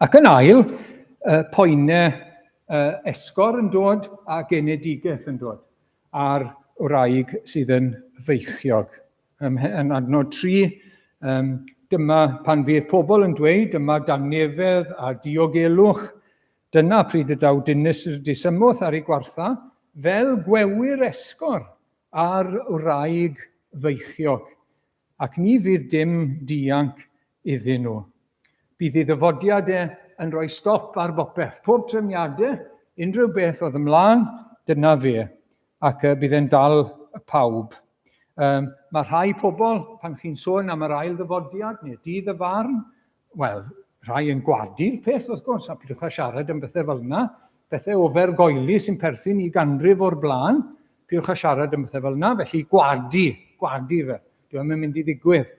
Ac yn ail, poenau esgor yn dod a genedigaeth yn dod ar wraig sydd yn feichiog. Yn adnod 3, dyma pan fydd pobl yn dweud, dyma danefedd a diogelwch, dyna pryd y daw dynus yr disymwth ar ei gwartha, fel gwewyr esgor ar wraig feichiog, ac ni fydd dim dianc iddyn nhw. Bydd ei ddyfodiadau yn rhoi stop ar bopeth. Pob trefniadau, unrhyw beth oedd ymlaen, dyna fe. Ac bydd e'n dal pawb. Mae rhai pobl, pan chi'n sôn am yr ail ddyfodiad, neu dydd y farn, wel, rhai yn gwadi'r peth, wrth gwrs, a pidwch a siarad am bethau fel yna, bethau ofergoeli sy'n perthyn i ganrif o'r blaen, pidwch a siarad am bethau fel yna, felly gwadi fe. Dwi'n mynd i ddigwydd.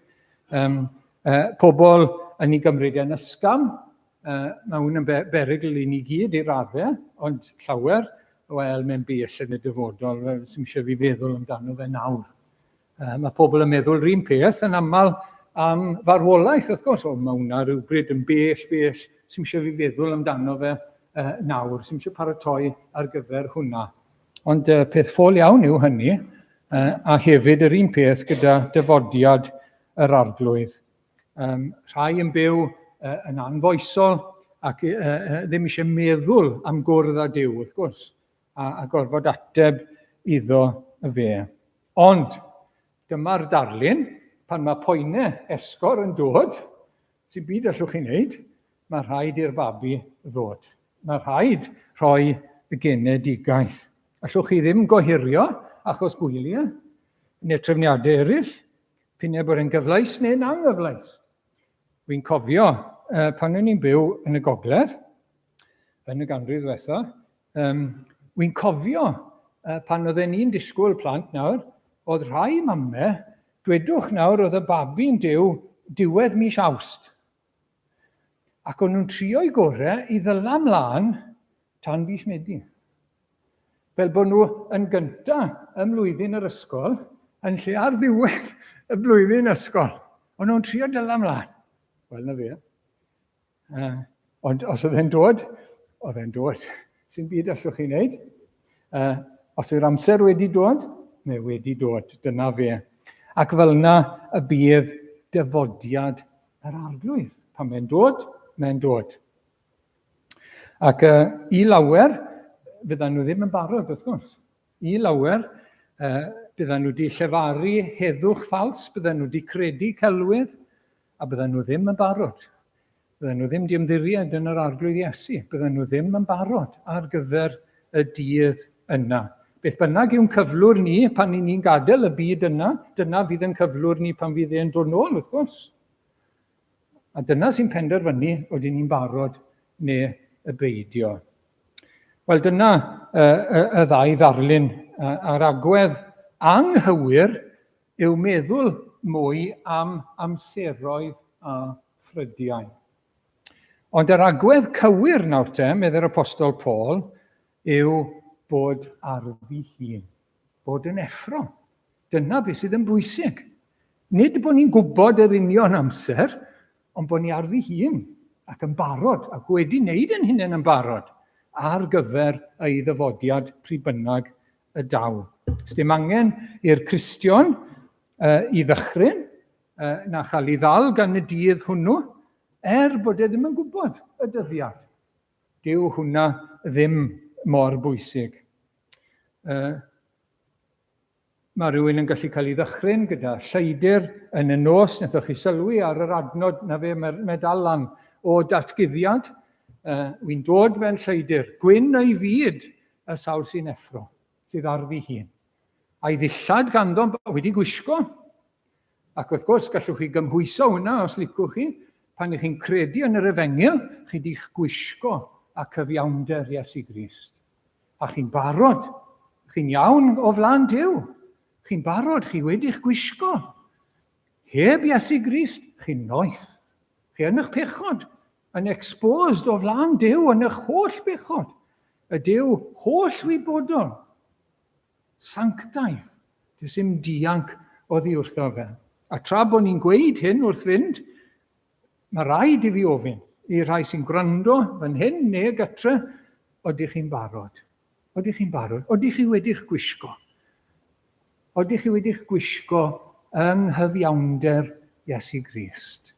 Pobl yn ei gymryd yn ysgam, mae hwn yn berygl i ni gyd i raddau, ond llawer, wel, mae'n bell yn y dyfodol, sy'n eisiau fi feddwl amdano fe nawr. Mae pobl yn meddwl rhywun peth yn aml am farwolaeth, wrth gwrs, mae hwnna rhywbryd yn bell, sy'n eisiau fi feddwl amdano fe nawr, sy'n eisiau paratoi ar gyfer hwnna. Ond peth ffôl iawn yw hynny, a hefyd yr un peth gyda dyfodiad yr arglwydd. Rhai yn byw yn anfoesol ac ddim eisiau meddwl am gwrdd â Duw, wrth gwrs, a gorfod ateb iddo fe. Ond dyma'r darlun, pan mae poenau esgor yn dod, sy'n byd allwch chi wneud, mae rhaid i'r babi ddod. Mae rhaid rhoi y genedigaeth. Allwch chi ddim gohirio achos gwyliau, neu trefniadau eraill, pinnau bod e'n gyfleus neu'n anghyfleus. Wy'n cofio pan o'n i'n byw yn y Gogledd, yn y ganrif ddiwetha, wy'n cofio pan oedden ni'n disgwyl plant nawr, oedd rhai mamau, dwedwch nawr oedd y babi'n diwedd mis Awst. Ac o'n nhw'n trio'i gorau i ddyla mlaen tan fis Medi. Fel bod nhw yn gyntaf ym mlwyddyn yr ysgol, yn lle ar ddiwedd y blwyddyn ysgol. O'n nhw'n trio dyla mlaen. Wel, na fe. Ond os oedd e'n dod, oedd e'n dod. Sy'n byd allwch chi wneud. Os yw'r amser wedi dod, neu wedi dod, dyna fe. Ac fel yna y bydd dyfodiad yr arglwydd. Pan mae'n dod, mae'n dod. Ac i lawer, byddan nhw ddim yn barod, wrth gwrs. I lawer, byddan nhw wedi llefaru heddwch ffals, byddan nhw wedi credu celwydd, a byddan nhw ddim yn barod. Byddan nhw ddim wedi ymddiried yn yr arglwydd Iesu. Byddan nhw ddim yn barod ar gyfer y dydd yna. Beth bynnag yw'n cyflwr ni pan ni'n gadael y byd yna, dyna fydd yn cyflwr ni pan fydd e'n dod nôl, wrth gwrs. A dyna sy'n penderfynu oedden ni'n barod neu y beidio. Wel, dyna y ddau ddarlun a'r agwedd anghywir yw meddwl mwy am amseroedd a phrydiau. Ond yr agwedd cywir nawr te, medde'r apostol Paul, yw bod ar fi hun, bod yn effro. Dyna beth sydd yn bwysig. Nid bod ni'n gwybod yr union amser, ond bod ni ar fi hun ac yn barod, ac wedi wneud yn hunain yn barod, ar gyfer ei ddyfodiad pryd bynnag y daw. Os dim angen i'r Cristion i ddychryn, na chael ei ddal gan y dydd hwnnw, bod e ddim yn gwybod y dyddiad. Dyw hwnna ddim mor bwysig. Mae rhywun yn gallu cael ei ddychryn gyda lleidyr yn y nos, nethoch chi sylwi ar yr adnod, na fe, mae dal lan o datguddiad, Wy'n dod fel lleidyr, gwyn ei fyd y sawl sy'n effro, sydd ar fi hun. A'i ddillad ganddo wedi gwisgo. Ac wrth gwrs, gallwch chi gymhwyso hwnna os licwch chi. Pan ych chi'n credu yn yr Efengyl, chi wedi'ch gwisgo a cyfiawnder Iesu Grist. A chi'n barod. Chi'n iawn o flaen Duw. Chi'n barod, chi wedi'ch gwisgo. Heb Iesu Grist, chi'n noeth. Chi yn eich pechod, yn exposed o flaen Duw yn eich holl bechod. Y Duw holl wybodol. Sanctaidd. Does dim dianc oddi wrtho fe. A tra bod ni'n gweud hyn wrth fynd, mae rhaid i fi ofyn i rai sy'n gwrando fan hyn neu gytre, odych chi'n barod? Odych chi'n barod? Odych chi wedi'ch gwisgo? Odych chi wedi'ch gwisgo yng nghyfiawnder Iesu Grist?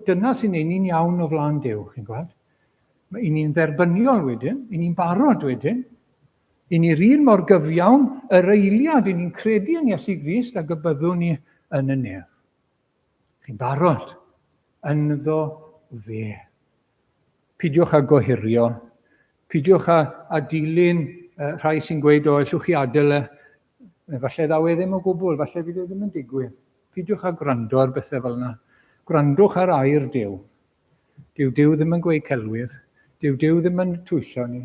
Dyna sy'n ein ni'n iawn o flaen Duw, chi'n gweld? Mae ni'n dderbyniol wedyn, ni'n barod wedyn, ni'r un mor gyfiawn yr eiliad ni'n credu yn Iesu Grist a gybyddwn ni yn y nef. Chi'n barod ynddo fe. Pidiwch â gohirio, pidiwch â dilyn rhai sy'n gweud o allwch chi adael falle ddaw e ddim o gwbl, falle fydd e ddim yn digwydd. Pidiwch â gwrando ar bethau fel yna. Gwrandwch ar air Duw. Dyw ddim yn gweud celwydd. Dyw ddim yn twyllo ni.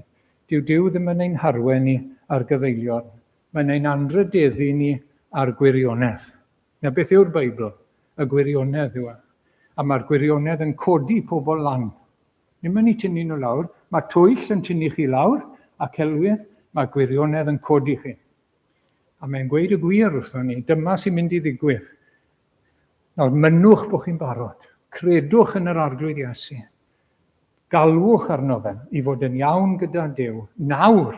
Dyw ddim yn ein harwen ni ar gyfeilion. Mae'n ein anrydeddu ni ar gwirionedd. Na beth yw'r Beibl? Y gwirionedd yw e. A mae'r gwirionedd yn codi pobl lan. Ddim yn ei tynnu nhw lawr. Mae twyll yn tynnu chi lawr, a celwydd, mae gwirionedd yn codi chi. A mae'n gweud y gwir wrthon ni, dyma sy'n mynd i ddigwydd. Nawr, mynwch bod chi'n barod. Credwch yn yr arglwydd Iesu. Galwch arno fe i fod yn iawn gyda Duw. Nawr.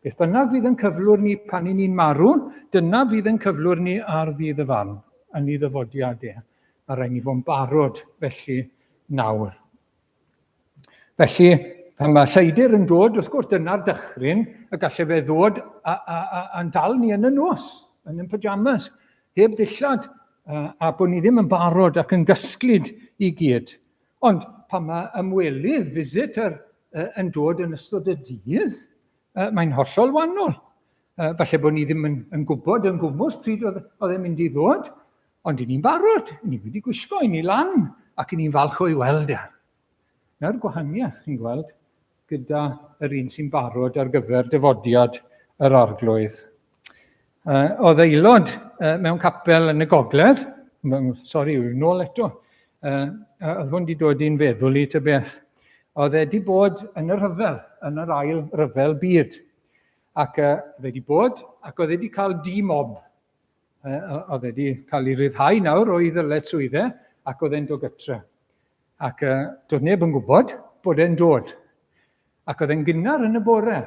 Beth bynnag fydd yn cyflwr ni pan ni'n marw, dyna fydd yn cyflwr ni ar ddydd y fan, yn ei ddyfodiad e. A rhaid ni fod yn barod felly nawr. Felly, pan mae lleidyr yn dod, wrth gwrs dyna'r dychryn, y gallai fe ddod a'n dal ni yn y nos, yn y pyjamas, heb ddillad, a bod ni ddim yn barod ac yn gysglyd i gyd. Ond pan mae ymwelydd, visitor, yn dod yn ystod y dydd, mae'n hollol wahanol. Falle bod ni ddim yn gwybod yn gwmws pryd oedd e'n mynd i ddod, ond ni'n barod, ni wedi gwisgo, ni lan, ac ni'n falch o'i weld e. Na'r gwahaniaeth, chi'n gweld, gyda yr un sy'n barod ar gyfer dyfodiad yr arglwydd. Oedd aelod mewn capel yn y gogledd, nôl eto, oedd hwn wedi dod i'n feddwl i tybeth. Oedd wedi bod yn y rhyfel, yn yr ail ryfel byd. Ac oedd wedi bod, ac oedd wedi cael dimob. Oedd wedi cael ei ryddhau nawr o'i ddyled swyddau, ac oedd e'n dod gytre. Ac doedd neb yn gwybod bod e'n dod. Ac oedd e'n gynnar yn y bore.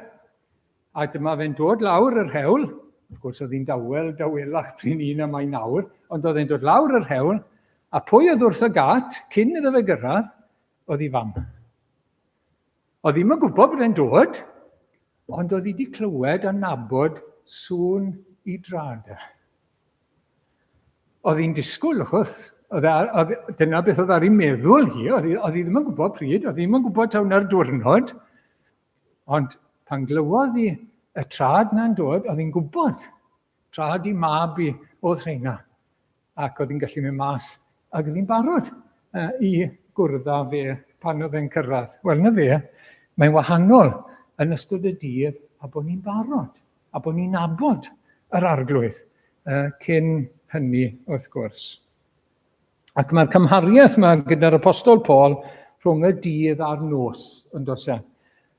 A dyma fe'n dod lawr yr hewl. Wrth gwrs, oedd hi'n dawelach pryn un am ei nawr, ond oedd e'n dod lawr yr hewl, a pwy oedd wrth y gat, cyn iddo fe gyrraedd, oedd hi fam. Oedd hi'n gwybod bod e'n dod, ond oedd hi wedi clywed a nabod sŵn i drad. Oedd hi'n disgwyl, dyna beth oedd ar ei meddwl hi, oedd hi ddim yn gwybod pryd, oedd hi ddim yn gwybod tawn ar diwrnod, ond pan glywodd hi y trad na'n dod, oedd hi'n gwybod. Trad i mab i oedd rheina. Ac oedd hi'n gallu mynd mas, ac oedd hi'n barod i gwrdda fe pan oedd e'n cyrraedd. Wel, na fe, mae'n wahanol yn ystod y dydd a bod ni'n barod, a bod ni'n nabod yr arglwydd cyn hynny wrth gwrs. Ac mae'r cymhariaeth yma gyda'r apostol Paul rhwng y dydd a'r nos, yn dos e.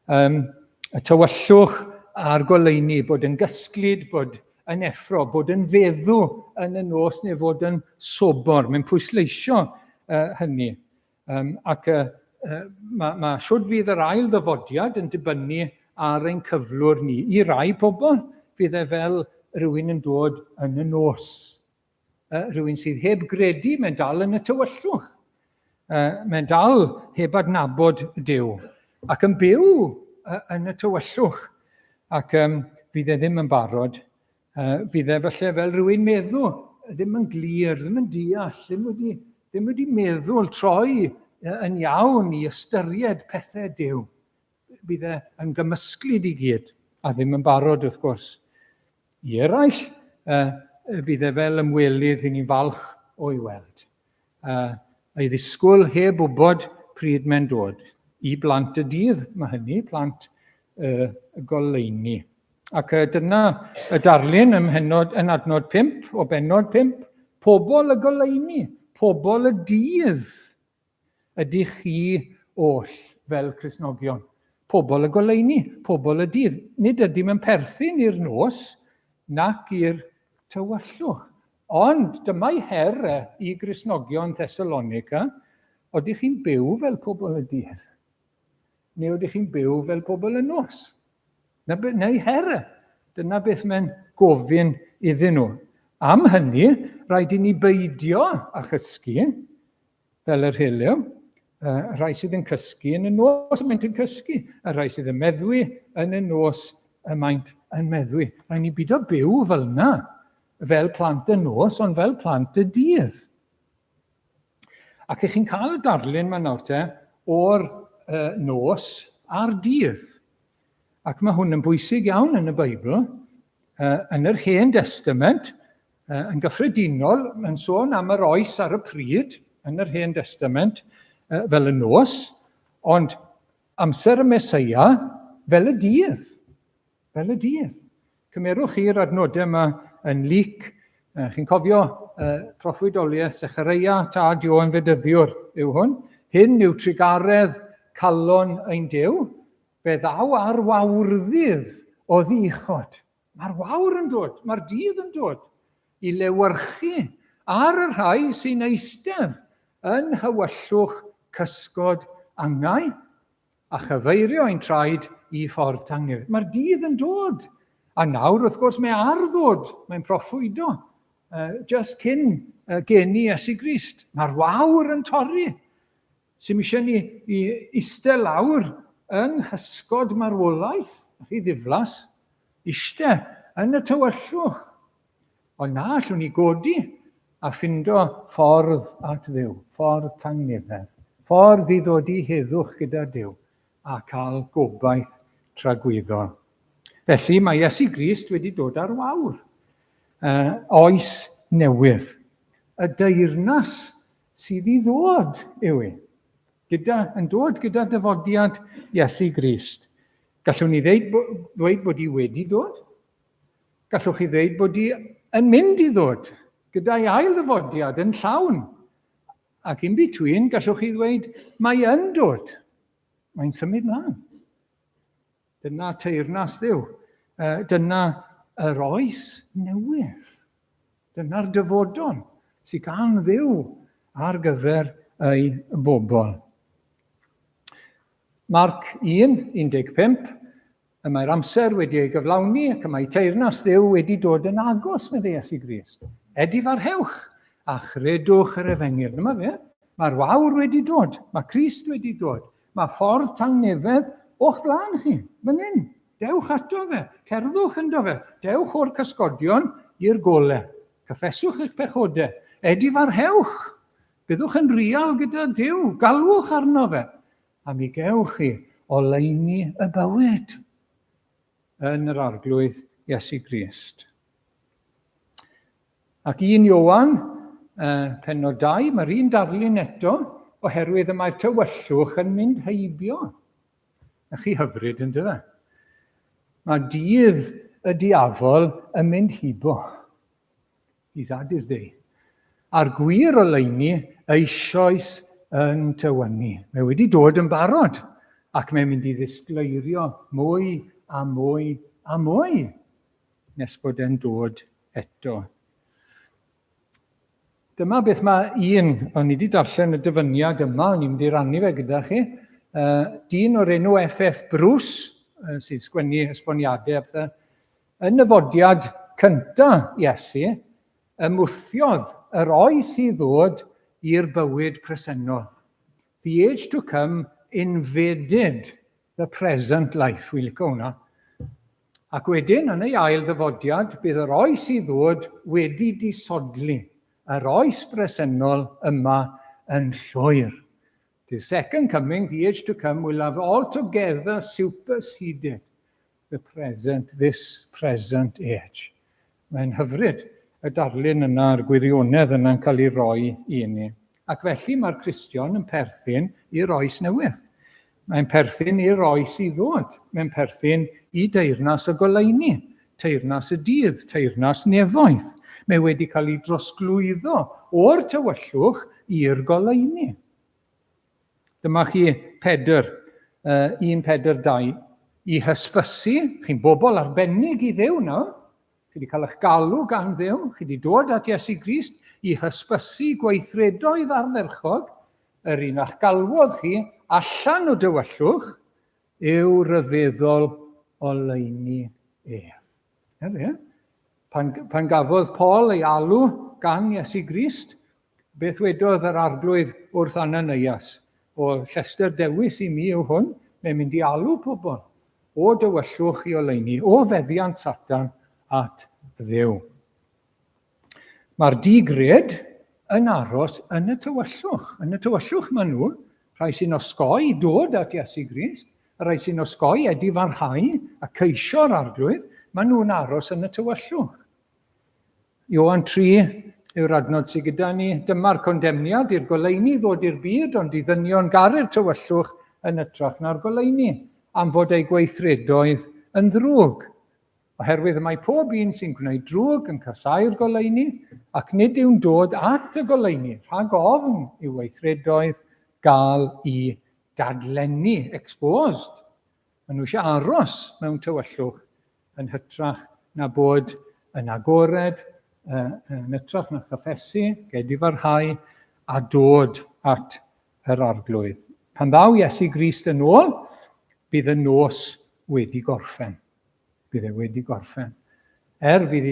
Y tywyllwch a'r goleuni, bod yn gysglyd, bod yn effro, bod yn feddw yn y nos neu fod yn sobor. Mae'n pwysleisio hynny. Ac mae siwr fydd yr ail ddyfodiad yn dibynnu ar ein cyflwr ni. I rai pobl, bydd e fel rhywun yn dod yn y nos. Rhywun sydd heb gredu, mae'n dal yn y tywyllwch. Mae'n dal heb adnabod Duw. Ac yn byw yn y tywyllwch. Ac fydd e ddim yn barod. Fydd e falle fel rhywun meddwl, ddim yn glir, ddim yn deall, ddim wedi meddwl troi yn iawn i ystyried pethau Duw. Bydd e'n gymysglyd i gyd, a ddim yn barod wrth gwrs. I eraill, bydd e fel ymwelydd i ni falch o'i weld. Ei ddisgwyl heb wybod pryd mae'n dod. I blant y dydd, mae hynny, plant y goleuni. Ac dyna y darlun yn adnod 5, o bennod 5, pobl y goleuni, pobl y dydd, ydych chi oll fel Cristnogion. Pobl y goleuni, pobl y dydd. Nid ydym yn perthyn i'r nos, nac i'r tywyllwch. Ond dyma'i her i Gristnogion Thessalonica, ydych chi'n byw fel pobl y dydd? Neu ydych chi'n byw fel pobl y nos? Neu her. Dyna beth mae'n gofyn iddyn nhw. Am hynny, rhaid i ni beidio a chysgu, fel yr heliw. Rhai sydd yn cysgu yn y nos y maent yn cysgu. A rhai sydd yn meddwi yn y nos y maent yn meddwi. Rhaid ni beidio byw fel yna. Fel plant y nos, ond fel plant y dydd. Ac ych chi'n cael y darlun yma nawr o'r nos a'r dydd. Ac mae hwn yn bwysig iawn yn y Beibl. Yn yr Hen Testament, yn gyffredinol, mae'n sôn am yr oes ar y pryd, yn yr Hen Testament, fel y nos, ond amser y Meseia fel y dydd. Fel y dydd. Cymerwch chi'r adnodau yma yn Luc. Chi'n cofio proffwydoliaeth Secharia, tad Ioan Fedyddiwr yw hwn. Hyn yw trigaredd calon ein Duw, fe ddaw ar wawrddydd o ddichod. Mae'r wawr yn dod, mae'r dydd yn dod i lewyrchu ar y rhai sy'n eistedd yn hywyllwch cysgod angau a chyfeirio ein traed i ffordd tangnefedd. Mae'r dydd yn dod. A nawr, wrth gwrs, mae ar ddod, mae'n proffwydo, just cyn geni Iesu Grist. Mae'r wawr yn torri. Sy'n eisiau ni i eistedd lawr yn hysgod marwolaeth, a chi ddiflas, eistedd yn y tywyllwch. Ond na, allwn ni godi a ffindo ffordd at Dduw, ffordd tangnefedd, ffordd i ddod i heddwch gyda Duw a cael gobaith tragwyddol. Felly mae Iesu Grist wedi dod ar wawr. Oes newydd. Y deyrnas sydd i ddod yw ei. Yn dod gyda dyfodiad Iesu Grist. Gallwn ni ddweud bod hi wedi dod. Gallwch chi ddweud bod hi yn mynd i ddod gyda'i ail ddyfodiad yn llawn. Ac in between, gallwch chi ddweud mae yn dod. Mae'n symud mlaen. Dyna teyrnas Dduw. Dyna yr oes newydd. Dyna'r dyfodol sy'n gan Dduw ar gyfer ei bobl. Marc 1:15, mae'r amser wedi ei gyflawni ac mae teyrnas Dduw wedi dod yn agos med Iesu Grist. Edifarhewch a chredwch yr Efengyl. Dyma fe. Mae'r wawr wedi dod. Mae Crist wedi dod. Mae ffordd tangnefedd o'ch blaen chi. Fan hyn. Dewch ato fe. Cerddwch ynddo fe. Dewch o'r cysgodion i'r golau. Cyffeswch eich pechodau. Edifarhewch. Byddwch yn real gyda Duw. Galwch arno fe. A mi gewch chi oleuni y bywyd yn yr arglwydd Iesu Grist. Ac 1 Ioan, pennod 2, mae'r un darlun eto, oherwydd y mae'r tywyllwch yn mynd heibio. A chi hyfryd yn dyfa. Mae dydd y diafol yn mynd hibo. He's had his day. A'r gwir oleuni eisoes yn tywynu. Mae wedi dod yn barod ac mae'n mynd i ddisgleirio mwy a mwy a mwy nes bod e'n dod eto. Dyma beth mae o'n i wedi darllen y dyfyniad yma, o'n i'n mynd i rannu fe gyda chi. Dyn o'r enw F.F. Bruce, sy'n sgwennu esboniadau, yn y fodiad cyntaf Iesu, ymwthiodd yr oes i ddod i'r bywyd presennol. The age to come invaded the present life, wy'n licio hwnna. Ac wedyn, yn ei ail ddyfodiad, bydd yr oes i ddod wedi disodli. Yr oes presennol yma yn llwyr. The second coming, the age to come, will have altogether superseded this present age. Mae'n hyfryd y darlun yna, a'r gwirionedd yna'n cael ei roi i ni. Ac felly mae'r Cristion yn perthyn i'r oes newydd. Mae'n perthyn i'r oes i ddod. Mae'n perthyn i deyrnas y goleuni, teyrnas y dydd, teyrnas nefoedd. Mae wedi cael ei drosglwyddo o'r tywyllwch i'r goleuni. Dyma chi 1:4-2. I hysbysu, chi'n bobl arbennig i Dduw nawr, chi wedi cael eich galw gan Dduw, chi wedi dod at Iesu Grist i hysbysu gweithredoedd ardderchog, yr un a'ch galwodd chi allan o dywyllwch yw ryfeddol oleuni ef. Pan gafodd Paul ei alw gan Iesu Grist, beth wedodd yr arglwydd wrth Ananias? O llester dewis i mi yw hwn, mae'n mynd i alw pobl o dywyllwch i oleuni, o feddiant Satan at Dduw. Mae'r digred yn aros yn y tywyllwch. Yn y tywyllwch maen nhw, rhai sy'n osgoi dod at Iesu Grist, a rhai sy'n osgoi edifarhau a ceisio'r arglwydd, maen nhw'n aros yn y tywyllwch. Ioan 3 yw'r adnod sydd gyda ni. Dyma'r condemniad i'r goleuni ddod i'r byd, ond i ddynion garu'r tywyllwch yn ytrach na'r goleuni, am fod ei gweithredoedd yn ddrwg. Oherwydd mae pob un sy'n gwneud drwg yn casau'r goleuni, ac nid yw'n dod at y goleuni, rhag ofn i'w weithredoedd gael i dadlenni, exposed. Maen nhw eisiau aros mewn tywyllwch yn hytrach na bod yn agored, yn hytrach na chyffesu, gedifarhau a dod at yr arglwydd. Pan ddaw Iesu Grist yn ôl, bydd y nos wedi gorffen. Bydd e wedi gorffen. Bydd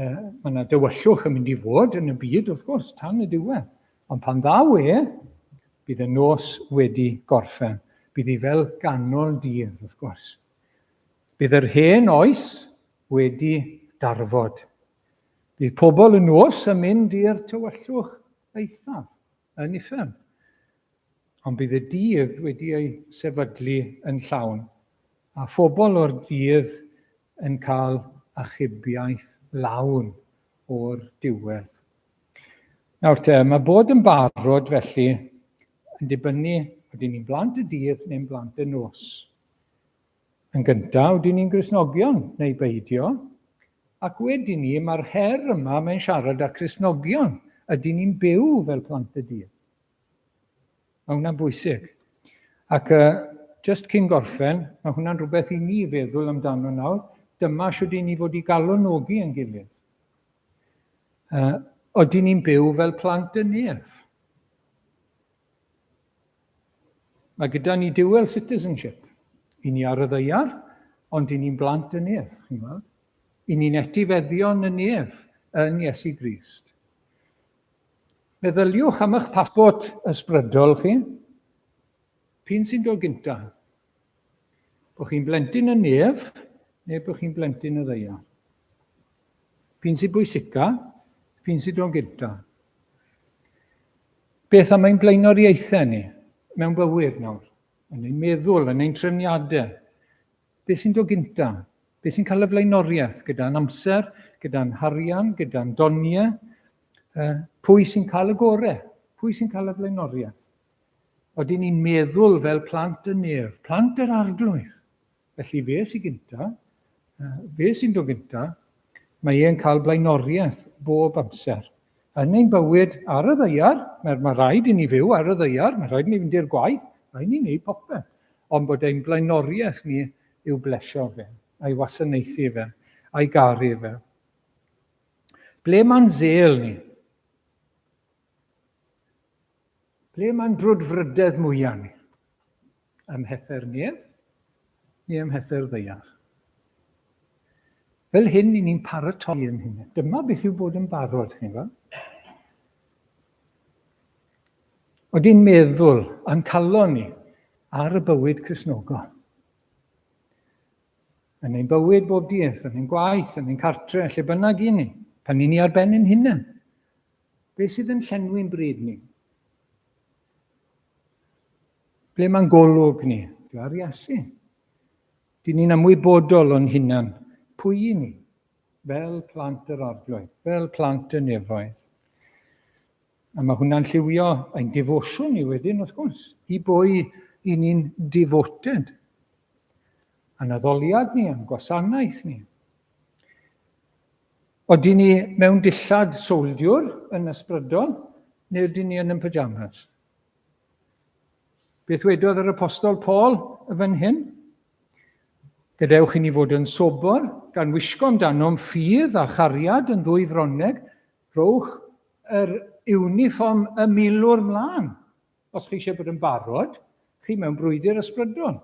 mae yna dywyllwch yn mynd i fod yn y byd, wrth gwrs, tan y diwedd. Ond pan ddaw bydd y nos wedi gorffen. Bydd hi fel ganol dydd, wrth gwrs. Bydd yr hen oes wedi darfod. Bydd pobl y nos yn mynd i'r tywyllwch eithaf, yn uffern. Ond bydd y dydd wedi ei sefydlu yn llawn. A phobl o'r dydd yn cael achubiaeth lawn o'r diwedd. Nawr mae bod yn barod felly yn dibynnu ydyn ni'n blant y dydd neu'n blant y nos. Yn gyntaf, ydyn ni'n Gristnogion neu beidio, ac wedyn ni mae'r her yma mae'n siarad â Cristnogion. Ydyn ni'n byw fel plant y dydd. Mae hwnna'n bwysig. Ac just cyn gorffen, mae hwnna'n rhywbeth i ni feddwl amdano nawr. Dyma sydd ni fod i galwnogi yn gilydd. Ydyn ni'n byw fel plant y nef. Mae gyda ni dual citizenship. I ni ar y ddaear, ond i ni'n blant y nef. I ni'n etifeddion y nef yn Iesu Grist. Meddyliwch am eich pasbort ysbrydol chi. P'un sy'n dod gyntaf? Bo chi'n blentyn y nef, neu bo chi'n blentyn y ddaear? P'un sy'n bwysica? P'un sy'n dod gyntaf? Beth am ein blaenoriaethau ni mewn bywyd nawr? Yn ein meddwl, yn ein trefniadau. Beth sy'n dod gyntaf? Beth sy'n cael y flaenoriaeth gyda'n amser, gyda'n harian, gyda'n doniau? Pwy sy'n cael y gorau? Pwy sy'n cael y flaenoriaeth? Oedden ni'n meddwl fel plant y nef, plant yr arglwydd. Felly fe sy'n gyntaf, fe sy'n dod gyntaf, mae e'n cael blaenoriaeth bob amser. Yn ein bywyd ar y ddaear, mae rhaid i ni fyw ar y ddaear, mae rhaid i ni fynd i'r gwaith, rhaid i ni wneud popeth. Ond bod ein blaenoriaeth ni yw blesio fe, a'i wasanaethu fe, a'i garu fe. Ble mae'n zeel ni? Ble mae'n brwdfrydedd mwyaf ni? Ymhethu'r nef neu ymhethu'r ddaear? Fel hyn, ni'n paratoi yn hynny. Dyma beth yw bod yn barod. Oedden meddwl a'n calon ni ar y bywyd Cristnogol. Yn ein bywyd bob dydd, yn ein gwaith, yn ein cartre, lle bynnag i ni, pan ni ar ben ein hunain. Beth sydd yn llenwi'n bryd ni? Ble mae'n golwg ni? Dwi ar Iesu. Dyn ni'n ymwybodol o'n hunan. Pwy i ni? Fel plant yr arglwydd, fel plant y nefoedd. A mae hwnna'n lliwio ein defosiwn ni wedyn, wrth gwrs, i bwy i ni'n devoted. A'n addoliad ni, a'n gwasanaeth ni. Oedden ni mewn dillad soldiwr yn ysbrydol, neu ydyn ni yn pyjamas? Beth wedodd yr apostol Paul y fan hyn? Gadewch i ni fod yn sobor, gan wisgo amdano'n ffydd a chariad yn ddwy froneg, rhowch yr uniform y milwr mlaen. Os chi eisiau bod yn barod, chi mewn brwydr ysbrydol.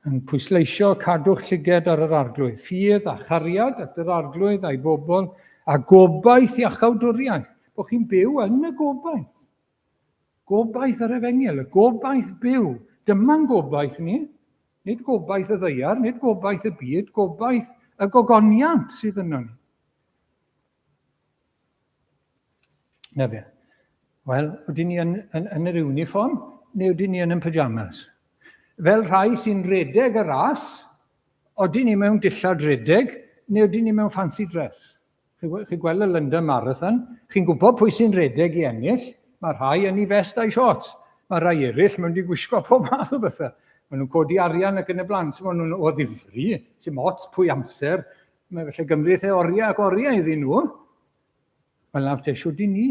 Yn pwysleisio cadwch llyged ar yr arglwydd, ffydd a chariad at yr arglwydd a'i bobl, a gobaith i achawdwriaeth, bod chi'n byw yn y gobaith. Gobaith ar Efengil, y gobaith byw. Dyma'n gobaith ni. Nid gobaith y ddeiar, nid gobaith y byd, gobaith y gogoniant sydd yno ni. Na fe. Wel, ydyn ni yn yr uniform, neu ydyn ni yn pyjamas? Fel rhai sy'n redeg y ras, ydyn ni mewn dillad redeg, neu ydyn ni mewn fancy dress? Chi gweld y London Marathon, chi'n gwybod pwy sy'n redeg i ennill, mae rhai yn ei vest a'i shorts, mae rhai eraill mewn di gwisgo pob math o bethau. Maen nhw'n codi arian ac yn y blaen, so maen nhw'n o ddifri, sy'n ots pwy amser, mae felly gymryd oriau ac oriau iddyn nhw. Wel nawr te, siwr di ni,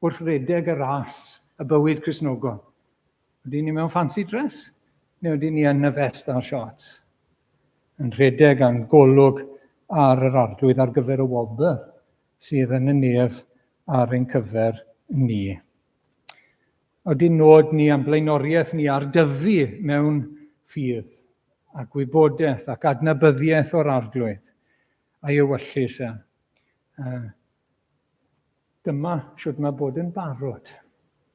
wrth redeg y ras, y bywyd Cristnogol. Ydyn ni mewn fancy dress? Neu ydyn ni yn y vest a'r shorts? Yn redeg a'n golwg ar yr arglwydd ar gyfer y wobr sydd yn y nef ar ein cyfer ni. Ydyn nod ni am blaenoriaeth ni ar dyfu mewn ffydd a gwybodaeth ac adnabyddiaeth o'r arglwydd a'i ewyllus e. Dyma siwt mae bod yn barod.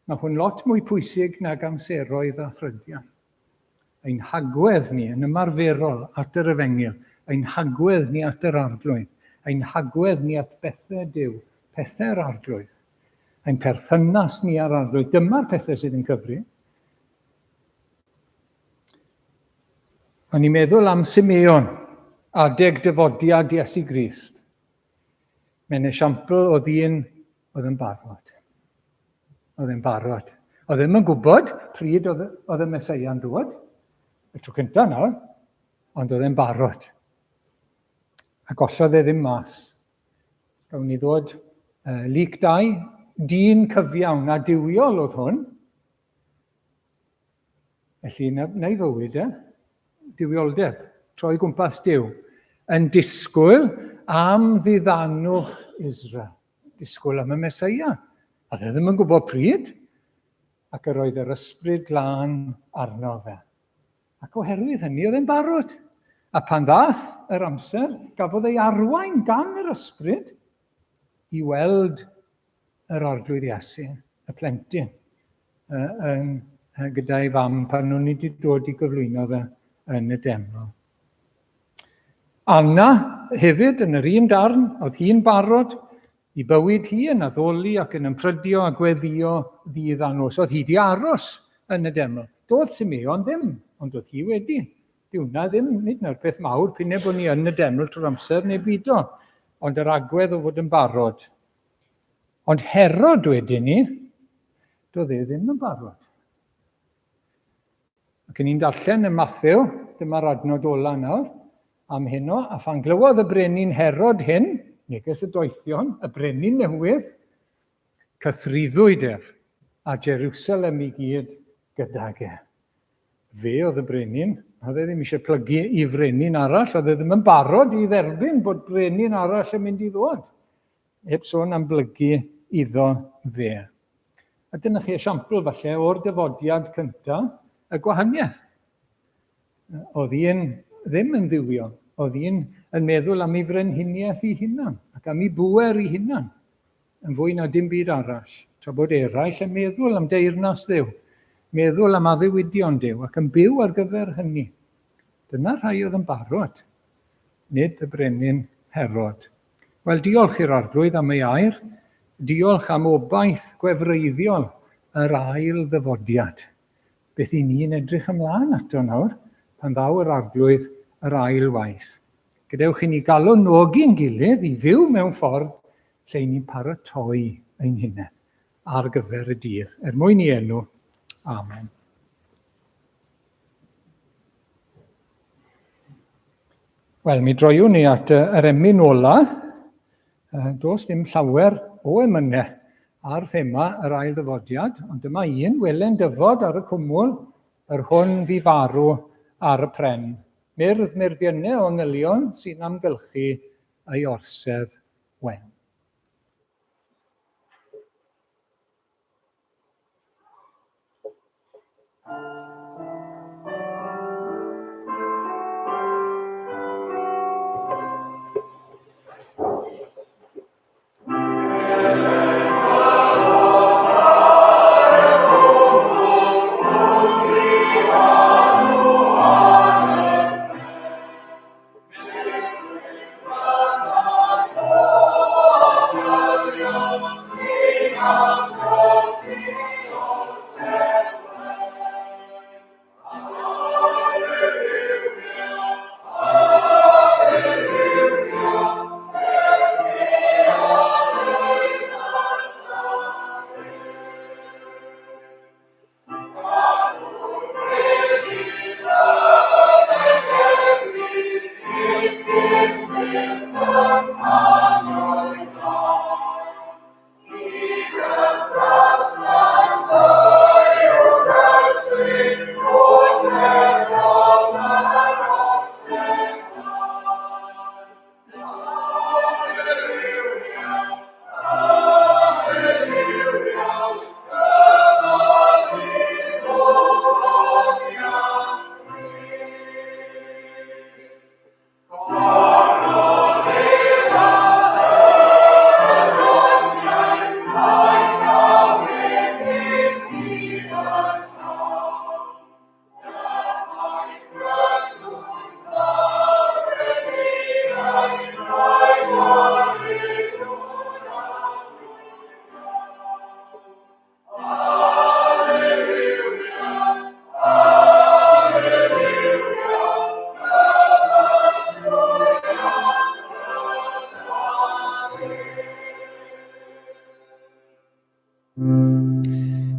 Mae hwn lot mwy pwysig nag amseroedd a thrydiau. Ein hagwedd ni yn ymarferol at yr Efengil, ein hagwedd ni at yr arglwydd, ein hagwedd ni at bethau Duw, pethau'r arglwydd, ein perthynas ni ar arglwydd. Dyma'r pethau sydd yn cyfri. O'n i'n meddwl am Simeon, adeg dyfodiad Iesu Grist. Mae'n esiampl o ddyn oedd yn barod. Oedd yn barod. Oedd ddim yn gwybod pryd oedd y Mesaia'n dod, y tro cyntaf nawr, ond oedd yn barod. A gollodd e ddim mas. Gawn ni ddod Luc 2, dyn cyfiawn a diwiol oedd hwn. Felly, neu fywyd, diwioldeb, troi gwmpas Duw, yn disgwyl am ddiddanwch Israel. Disgwyl am y Mesaia. A dde ddim yn gwybod pryd, ac yr oedd yr ysbryd glân arno fe. Ac oherwydd hynny, oedd e'n barod. A pan ddath yr amser, gafodd ei arwain gan yr ysbryd i weld yr arglwydd Iesu, y plentyn, gyda'i fam pan nhw'n wedi dod i gyflwyno fe yn y deml. Anna hefyd yn yr un darn, oedd hi'n barod i bywyd hi yn addoli ac yn ymprydio a gweddio ddydd a nos. Oedd hi wedi aros yn y deml. Doedd Simeon ddim, ond oedd hi wedi. Diwna ddim, nid na'r peth mawr, pinne bod ni yn y deml trwy'r amser neu byd o, ond yr agwedd o fod yn barod. Ond Herod wedyn ni, doedd e ddim yn barod. Ac yn ni'n darllen y Mathew, dyma'r adnod ola nawr, am heno, a phan glywodd y brenin Herod hyn, neges y doethion, y brenin newydd, cythriddwyd ef, a Jerusalem i gyd gydag e. Fe oedd y brenin, oedd e ddim eisiau plygu i frenin arall, oedd e ddim yn barod i dderbyn bod brenin arall yn mynd i ddod. Heb sôn am blygu iddo fe. A dyna chi esiampl falle o'r dyfodiad cyntaf, y gwahaniaeth. Oedd un ddim yn ddiwio, oedd un yn meddwl am ei frenhiniaeth ei hunan, ac am ei bwer ei hunan, yn fwy na dim byd arall. Tra bod eraill yn meddwl am deyrnas Dduw, meddwl am addewidion Duw, ac yn byw ar gyfer hynny. Dyna rhai oedd yn barod, nid y brenin Herod. Wel, diolch i'r arglwydd am ei air, diolch am obaith gwefreiddiol yr ail ddyfodiad. Beth i ni'n edrych ymlaen ato nawr, pan ddaw yr arglwydd yr ail waith. Gadewch i ni galwnogi'n gilydd i fyw mewn ffordd lle ni'n paratoi ein hunain ar gyfer y dydd. Mwyn i enw. Amen. Wel, mi droiwn ni at yr emyn ola. Does dim llawer o emynau ar thema yr ail ddyfodiad, ond dyma un, welen dyfod ar y cwmwl, yr hwn fu farw ar y pren. Murddiannau o nghylion sy'n amgylchu ei orsedd wen.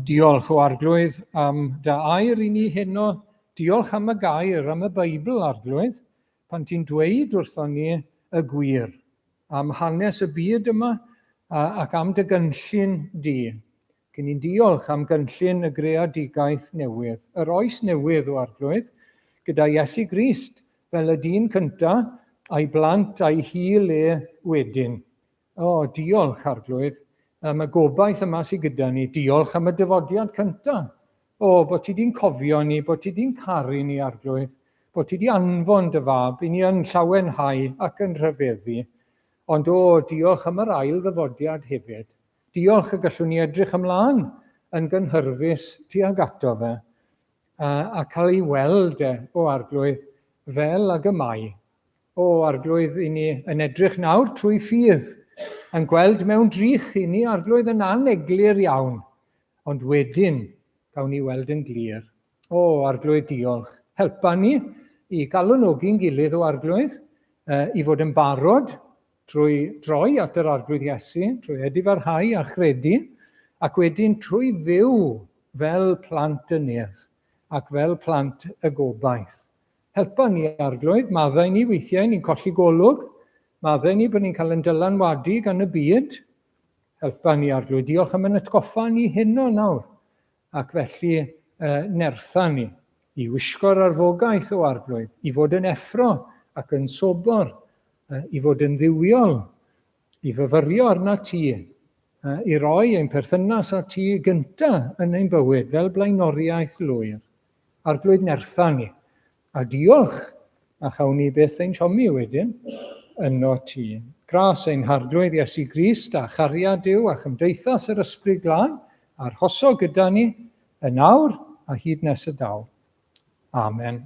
Diolch o arglwydd am dy air i ni heno. Diolch am y gair, am y Beibl arglwydd, pan ti'n dweud wrthon ni y gwir, am hanes y byd yma ac am dy gynllun di. Cyn ni'n diolch am gynllun y greadigaeth newydd, yr oes newydd o arglwydd, gyda Iesu Grist fel y dyn cyntaf a'i blant a'i hil wedyn. Diolch arglwydd. Am y gobaith yma sydd gyda ni. Diolch am y dyfodiad cyntaf. Bod ti di'n cofio ni, bod ti di'n caru ni arglwydd, bod ti di anfon dy fab i ni yn llawenhau ac yn rhyfeddu. Ond diolch am yr ail ddyfodiad hefyd. Diolch y gallwn ni edrych ymlaen yn gynhyrfus tuag ato fe a cael ei weld o arglwydd fel ag y mai. Arglwydd i ni yn edrych nawr trwy ffydd, yn gweld mewn drych i ni arglwydd yn aneglur iawn, ond wedyn gawn ni weld yn glir. Arglwydd diolch. Helpa ni i galwnogi'n gilydd o arglwydd, i fod yn barod trwy droi at yr arglwydd Iesu, trwy edifarhau a chredu, ac wedyn trwy fyw fel plant y nef ac fel plant y gobaith. Helpa ni arglwydd, maddau ni weithiau ni'n colli golwg, maddau ni bod ni'n cael yn dylanwadu gan y byd. Helpa ni arglwydd, diolch am yn atgoffa ni heno nawr, ac felly nertha ni i wisgo'r arfogaeth o arglwydd, i fod yn effro ac yn sobor, i fod yn ddiwiol, i fyfyrio arna ti, i roi ein perthynas â ti gyntaf yn ein bywyd fel blaenoriaeth lwyr. Arglwydd nertha ni, a diolch a chawn ni beth ein siomi wedyn yno ti. Gras ein harglwydd Iesu Grist a chariad Duw a chymdeithas yr Ysbryd Glân a'r hoso gyda ni yn nawr a hyd nes y daw. Amen.